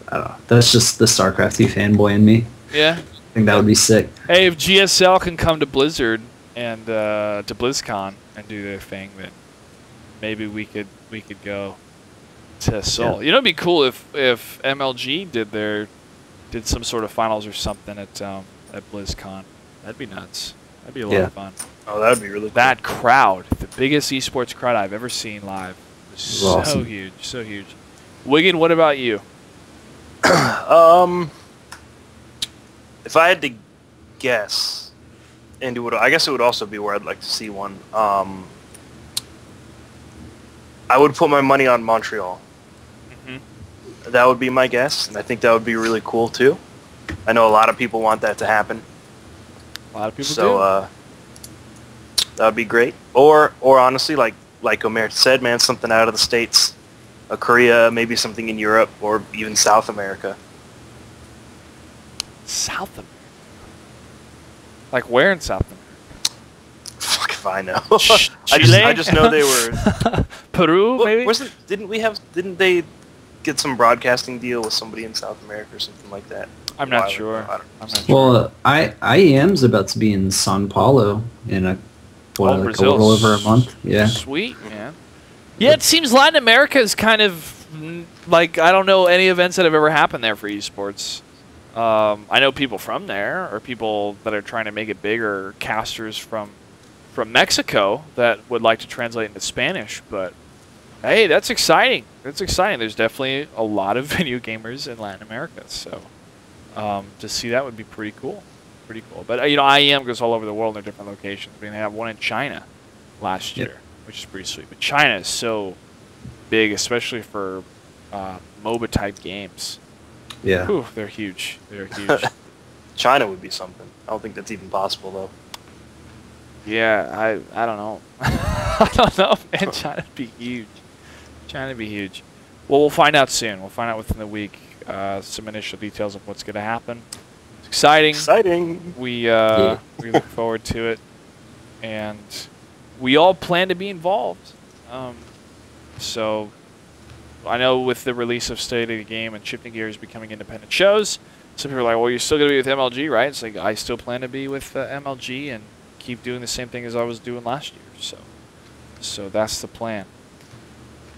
just the StarCrafty fanboy in me. Yeah. I think that would be sick. Hey, if GSL can come to Blizzard and to BlizzCon and do their thing, then maybe we could go to Seoul. Yeah. You know, it'd be cool if MLG did some sort of finals or something at BlizzCon. That'd be nuts. That'd be a lot of fun. Oh, that'd be really cool. That crowd, the biggest esports crowd I've ever seen live. So awesome. huge, so huge. Wiggin, what about you? If I had to guess, and I guess it would also be where I'd like to see one. I would put my money on Montreal. That would be my guess, and I think that would be really cool too. I know a lot of people want that to happen. A lot of people do. So that would be great. Or honestly, like Omerta said, man, something out of the States, Korea, maybe something in Europe, or even South America. South America? Like where in South America? Fuck if I know. Chile? I just know they were Peru, maybe? Didn't they get some broadcasting deal with somebody in South America or something like that? I'm not sure. Well, IEM's about to be in Sao Paulo in a little over a month. Yeah. Sweet, man. Yeah, it seems Latin America is kind of like, I don't know any events that have ever happened there for esports. I know people from there, or people that are trying to make it bigger, casters from Mexico that would like to translate into Spanish, but hey, that's exciting. That's exciting. There's definitely a lot of video gamers in Latin America, so to see that would be pretty cool. Pretty cool. But, you know, IEM goes all over the world in their different locations. I mean, they have one in China last year, which is pretty sweet. But China is so big, especially for MOBA-type games. Yeah. Whew, they're huge. They're huge. China would be something. I don't think that's even possible, though. Yeah, I don't know. I don't know, man. China would be huge. China would be huge. Well, we'll find out soon. We'll find out within the week some initial details of what's going to happen. It's exciting. Exciting. We look forward to it, and we all plan to be involved. So I know with the release of State of the Game and Shifting Gears becoming independent shows, some people are like, well, you're still going to be with MLG, right? It's like, I still plan to be with MLG and keep doing the same thing as I was doing last year. So that's the plan.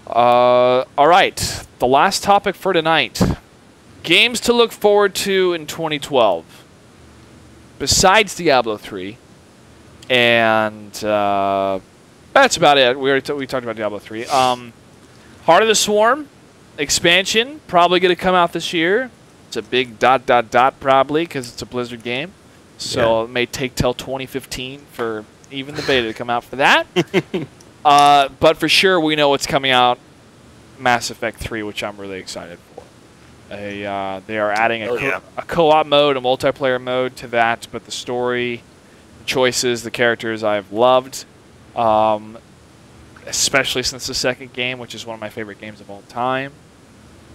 All right, the last topic for tonight. Games to look forward to in 2012. Besides Diablo 3, And that's about it. We talked about Diablo 3. Heart of the Swarm expansion, probably going to come out this year. It's a big ... probably because it's a Blizzard game. So it may take till 2015 for even the beta to come out for that. But for sure, we know what's coming out. Mass Effect 3, which I'm really excited for. They are adding a co-op mode, a multiplayer mode to that, but the story, the choices, the characters I've loved, especially since the second game, which is one of my favorite games of all time.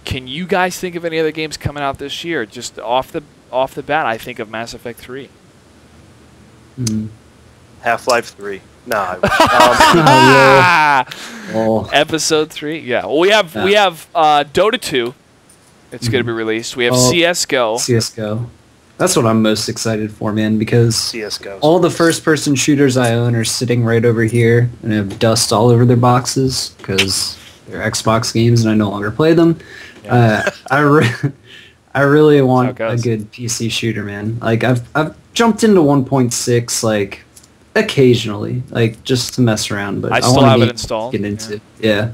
Can you guys think of any other games coming out this year? Just off the bat, I think of Mass Effect 3. Half-Life 3. No, Oh, yeah. Episode 3. Yeah. Well, we have Dota 2. It's going to be released. We have CS:GO. CS:GO. That's what I'm most excited for, man, because CS:GO. all the first-person shooters I own are sitting right over here and have dust all over their boxes because they're Xbox games and I no longer play them. Yeah. I really want a good PC shooter, man. Like I've jumped into 1.6 like occasionally, like just to mess around, but I still have it installed. Get into yeah.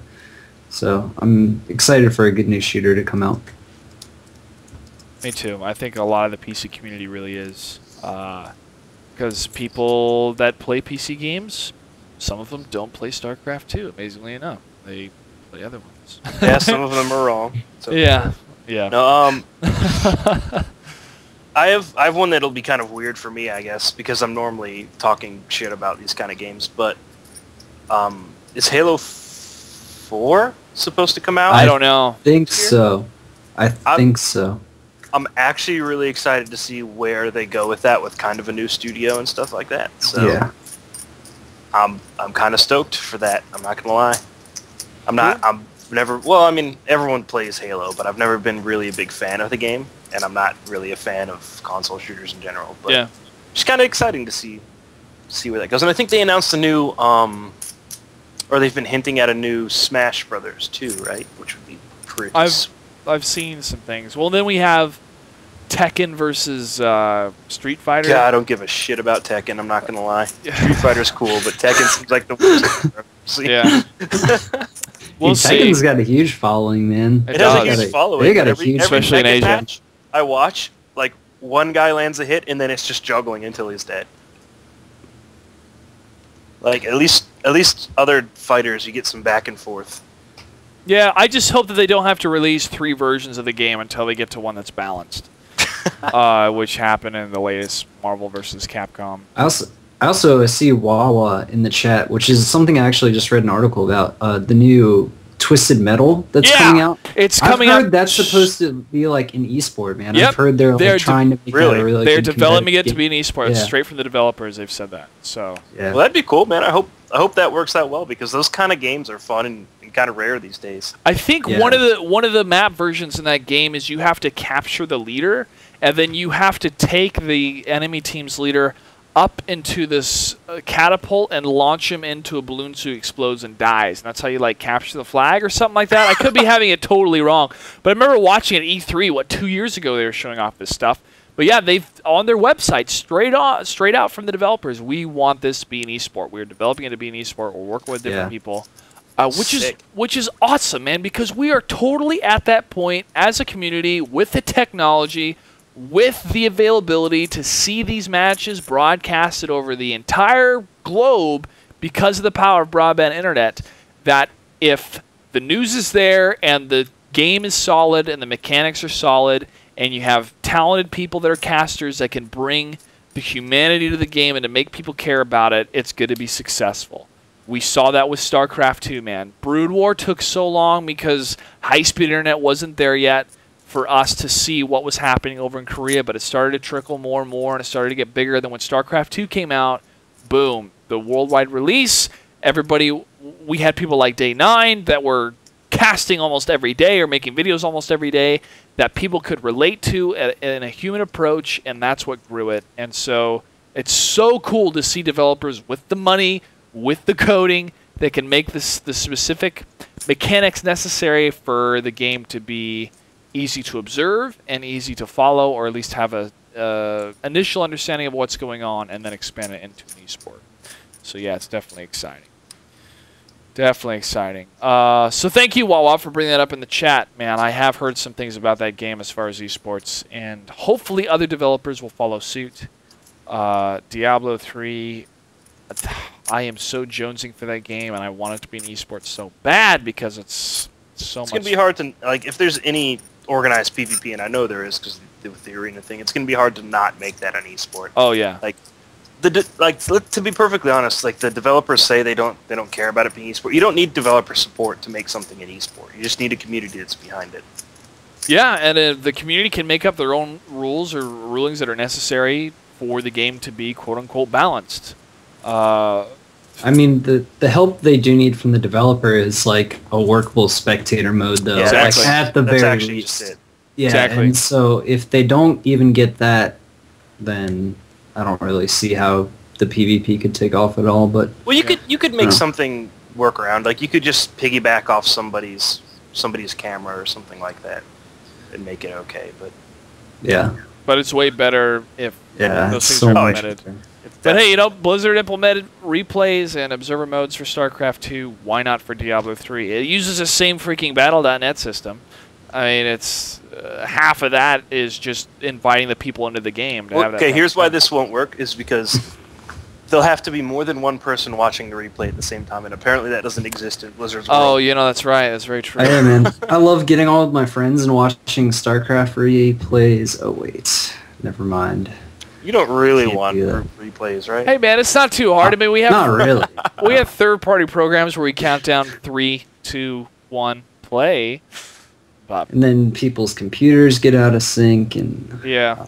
So I'm excited for a good new shooter to come out. Me too. I think a lot of the PC community really is, because people that play PC games, some of them don't play StarCraft 2. Amazingly enough, they play other ones. Yeah, some of them are wrong. So. Yeah. No, I have one that'll be kind of weird for me, I guess, because I'm normally talking shit about these kind of games. But is Halo 4 supposed to come out? I don't know. I think so. I think so. I'm actually really excited to see where they go with that, with kind of a new studio and stuff like that. So yeah. I'm kind of stoked for that. I'm not gonna lie. I'm never. Well, I mean, everyone plays Halo, but I've never been really a big fan of the game, and I'm not really a fan of console shooters in general. But yeah, it's kind of exciting to see where that goes. And I think they announced a new, or they've been hinting at a new Smash Brothers too, right? Which would be pretty. I've seen some things. Well, then we have Tekken versus Streetfighter. Yeah, I don't give a shit about Tekken. I'm not gonna lie. Streetfighter's cool, but Tekken seems like the worst. Yeah. We'll see. Tekken's got a huge following, man. It has a huge following. They got a huge, especially in Asia. Match I watch, like one guy lands a hit and then it's just juggling until he's dead. Like at least other fighters, you get some back and forth. Yeah, I just hope that they don't have to release 3 versions of the game until they get to one that's balanced, which happened in the latest Marvel vs. Capcom. I also see Wawa in the chat, which is something I actually just read an article about. The new Twisted Metal that's coming out. It's coming out. I've heard that's supposed to be like an esport, man. Yep. I've heard they're like trying to make that a really They're good developing it to be an esport. It's Yeah. straight from the developers. They've said that. So Yeah. Well, that'd be cool, man. I hope that works out well because those kind of games are fun and kind of rare these days. I think one of the map versions in that game is you have to capture the leader, and then you have to take the enemy team's leader up into this catapult and launch him into a balloon so he explodes and dies. And that's how you like capture the flag or something like that. I could be having it totally wrong, but I remember watching at E3 2 years ago they were showing off this stuff. But yeah, they've on their website straight out from the developers. We want this to be an esport. We're developing it to be an esport. We're working with different people. Which is awesome, man, because we are totally at that point as a community with the technology, with the availability to see these matches broadcasted over the entire globe because of the power of broadband internet, that if the news is there and the game is solid and the mechanics are solid and you have talented people that are casters that can bring the humanity to the game and to make people care about it, it's going to be successful. We saw that with StarCraft 2, man. Brood War took so long because high-speed internet wasn't there yet for us to see what was happening over in Korea, but it started to trickle more and more, and it started to get bigger. Then when StarCraft 2 came out, boom, the worldwide release, we had people like Day9 that were casting almost every day or making videos almost every day that people could relate to in a human approach, and that's what grew it. And so it's so cool to see developers with the money, with the coding, that can make the specific mechanics necessary for the game to be easy to observe and easy to follow, or at least have a initial understanding of what's going on and then expand it into an esport. So yeah, it's definitely exciting. Definitely exciting. So thank you, Wawa, for bringing that up in the chat, man. I have heard some things about that game as far as esports, and hopefully other developers will follow suit. Diablo 3, I am so jonesing for that game, and I want it to be an esports so bad because it's so much. It's going to be hard to, like, if there's any organized PvP, and I know there is because with the arena thing, it's going to be hard to not make that an esport. Oh, yeah. Like, to be perfectly honest, like the developers say they don't care about it being esport. You don't need developer support to make something an esport. You just need a community that's behind it. Yeah, and the community can make up their own rules or rulings that are necessary for the game to be quote-unquote balanced. I mean, the help they do need from the developer is like a workable spectator mode, though. Yeah, exactly. Like, at the That's very actually least. just it. Yeah, Exactly. and so if they don't even get that, then I don't really see how the PvP could take off at all. But Well, you could make something work around. Like you could just piggyback off somebody's camera or something like that and make it okay. But yeah, But it's way better if those it's things so are much implemented. better. But hey, you know, Blizzard implemented replays and observer modes for StarCraft 2. Why not for Diablo 3? It uses the same freaking Battle.net system. I mean, it's half of that is just inviting the people into the game to have that. Okay, here's why this won't work is because there'll have to be more than one person watching the replay at the same time, and apparently that doesn't exist in Blizzard's world. Oh, you know, that's right. That's very true. Hey, man, I love getting all of my friends and watching StarCraft replays. Oh wait, never mind. You don't really Can't want do that. replays, right? Hey, man, it's not too hard. I mean, we have Not really. we have third-party programs where we count down 3, 2, 1, play. But And then people's computers get out of sync, and yeah.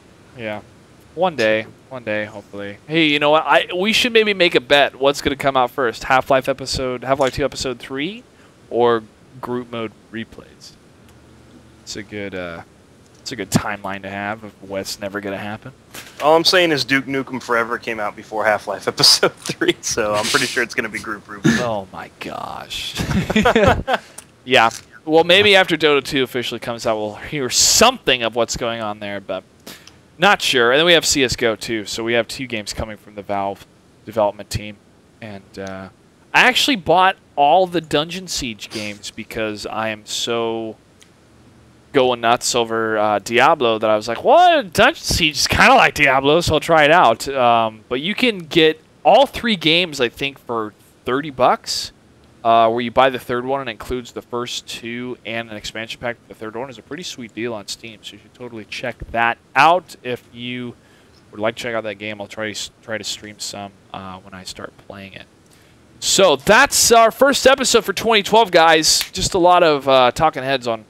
One day, hopefully. Hey, you know what? We should maybe make a bet. What's going to come out first? Half-Life 2 Episode 3, or group mode replays? It's a good timeline to have if what's never going to happen. All I'm saying is Duke Nukem Forever came out before Half-Life Episode 3, so I'm pretty sure it's going to be group replays. Oh my gosh. Yeah. Well, maybe after Dota 2 officially comes out, we'll hear something of what's going on there, but not sure. And then we have CSGO too, so we have 2 games coming from the Valve development team. And I actually bought all the Dungeon Siege games because I am so going nuts over Diablo that I was like, well, Dungeon Siege is kind of like Diablo, so I'll try it out. But you can get all 3 games, I think, for $30. Where you buy the third one and it includes the first 2 and an expansion pack. The third one is a pretty sweet deal on Steam, so you should totally check that out. If you would like to check out that game, I'll try to stream some when I start playing it. So that's our first episode for 2012, guys. Just a lot of talking heads on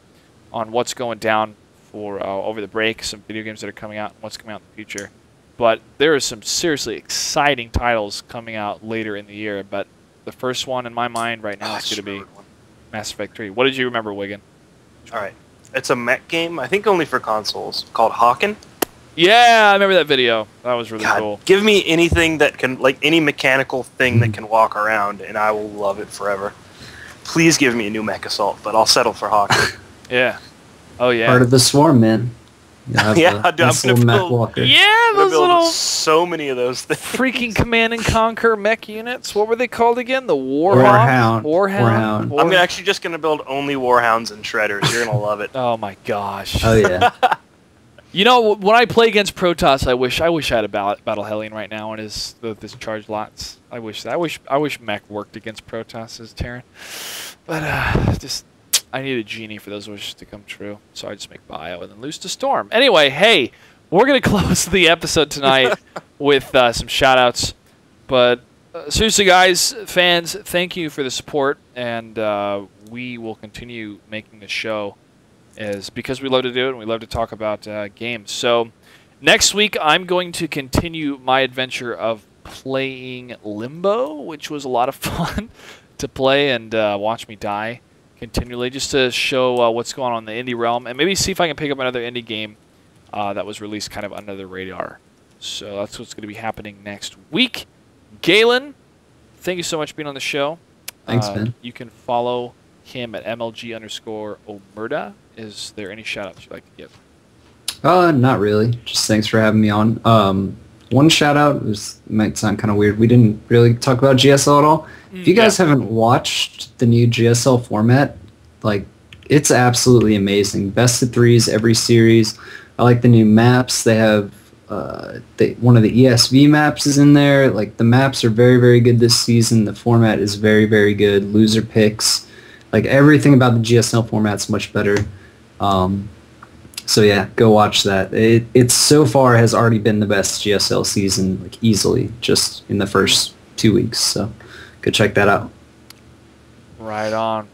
what's going down for over the break, some video games that are coming out, and what's coming out in the future. But there are some seriously exciting titles coming out later in the year, but the first one in my mind right now is going to be Mass Effect 3. What did you remember, Wiggin? Alright. It's a mech game, I think only for consoles, called Hawken. Yeah, I remember that video. That was really cool. Give me anything that can, like any mechanical thing that can walk around, and I will love it forever. Please give me a new Mech Assault, but I'll settle for Hawken. Yeah. Oh, yeah. part of the swarm, man. Yeah, dude, I'm gonna build. Yeah, those build little so many of those things. freaking Command and Conquer mech units. What were they called again? The Warhound. Warhound. I'm actually just gonna build only Warhounds and Shredders. You're gonna love it. Oh my gosh. Oh yeah. You know, when I play against Protoss, I wish I had a battle Hellion right now and his charge lots. I wish mech worked against Protoss, Terran. But just I need a genie for those wishes to come true, so I just make bio and then lose to Storm. Anyway, hey, we're gonna close the episode tonight with some shoutouts. But seriously, guys, fans, thank you for the support, and we will continue making this show. Is because we love to do it and we love to talk about games. So next week I'm going to continue my adventure of playing Limbo, which was a lot of fun to play and watch me die continually, just to show what's going on in the indie realm and maybe see if I can pick up another indie game that was released kind of under the radar. So that's what's going to be happening next week. Galen, thank you so much for being on the show. Thanks, man. You can follow him at MLG_Omerta. Is there any shout-outs you'd like to give? Not really. Just thanks for having me on. One shout out might sound kind of weird. We didn't really talk about GSL at all. If you guys haven't watched the new GSL format, like, it's absolutely amazing. Best of threes every series. I like the new maps. They have one of the ESV maps is in there. Like, the maps are very, very good this season. The format is very, very good. Loser picks. Like, everything about the GSL format's much better. So yeah, go watch that. It so far has already been the best GSL season, like, easily, just in the first 2 weeks. So go check that out. Right on.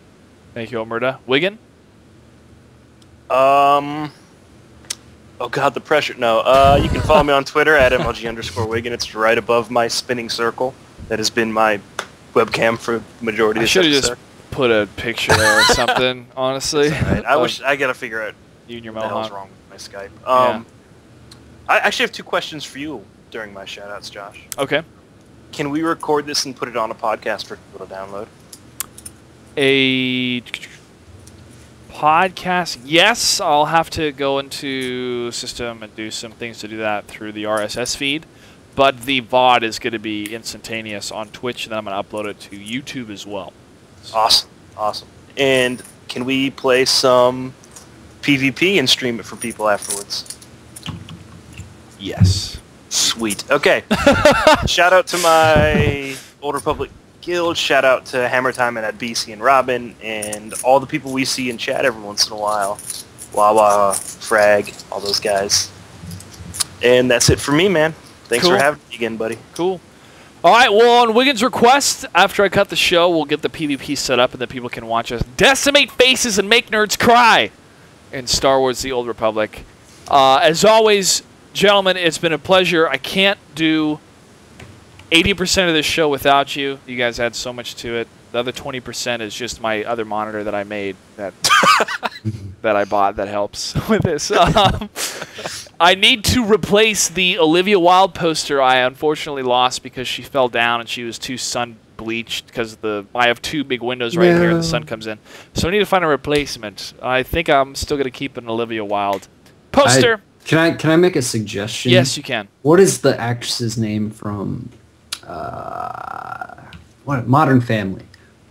Thank you, Omerta. Wiggin? Oh god, the pressure. No, you can follow me on Twitter at @MLG_Wiggin. It's right above my spinning circle. That has been my webcam for the majority of this episode. I should have just put a picture there or something, honestly. Right. I gotta figure out you and your what the hell's mohawk. wrong with my Skype. I actually have 2 questions for you during my shoutouts, Josh. Okay. Can we record this and put it on a podcast for people to download? A podcast, yes. I'll have to go into system and do some things to do that through the RSS feed, but the VOD is going to be instantaneous on Twitch, and then I'm going to upload it to YouTube as well. Awesome. And can we play some PvP and stream it for people afterwards? Yes. Sweet. Okay. Shout out to my Old Republic Guild. Shout out to Hammer Time and at BC and Robin and all the people we see in chat every once in a while. Wawa, Frag, all those guys. And that's it for me, man. Thanks for having me again, buddy. Cool. All right, well, on Wiggins' request, after I cut the show, we'll get the PvP set up and then people can watch us decimate faces and make nerds cry in Star Wars The Old Republic. As always, gentlemen, it's been a pleasure. I can't do 80% of this show without you. You guys add so much to it. The other 20% is just my other monitor that I made that that I bought that helps with this. I need to replace the Olivia Wilde poster I unfortunately lost because she fell down and she was too sun bleached because I have 2 big windows right here and the sun comes in. So I need to find a replacement. I think I'm still going to keep an Olivia Wilde poster. Can I make a suggestion? Yes, you can. What is the actress's name from Modern Family?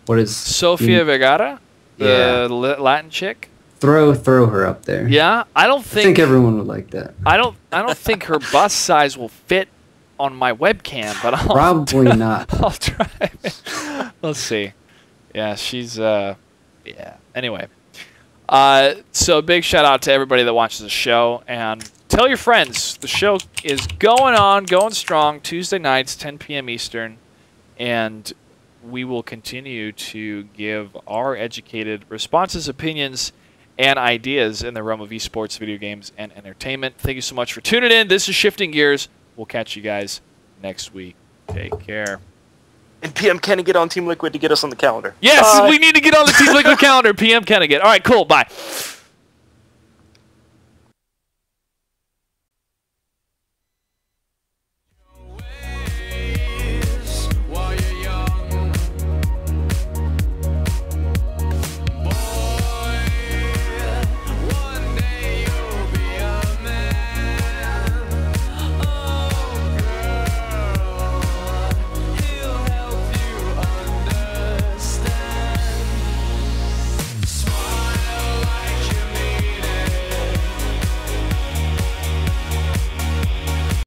What is Sofia Vergara? The Latin chick? Throw her up there. Yeah, I think everyone would like that. I don't think her bust size will fit on my webcam, but probably not. I'll try. Let's see. Yeah, she's Anyway, so big shout out to everybody that watches the show and tell your friends. The show is going strong. Tuesday nights, 10 p.m. Eastern, and we will continue to give our educated responses, opinions, and ideas in the realm of esports, video games, and entertainment. Thank you so much for tuning in. This is Shifting Gears. We'll catch you guys next week. Take care. And PM Kennegat on Team Liquid to get us on the calendar. Yes, we need to get on the Team Liquid calendar. PM Kennegat. All right, cool. Bye.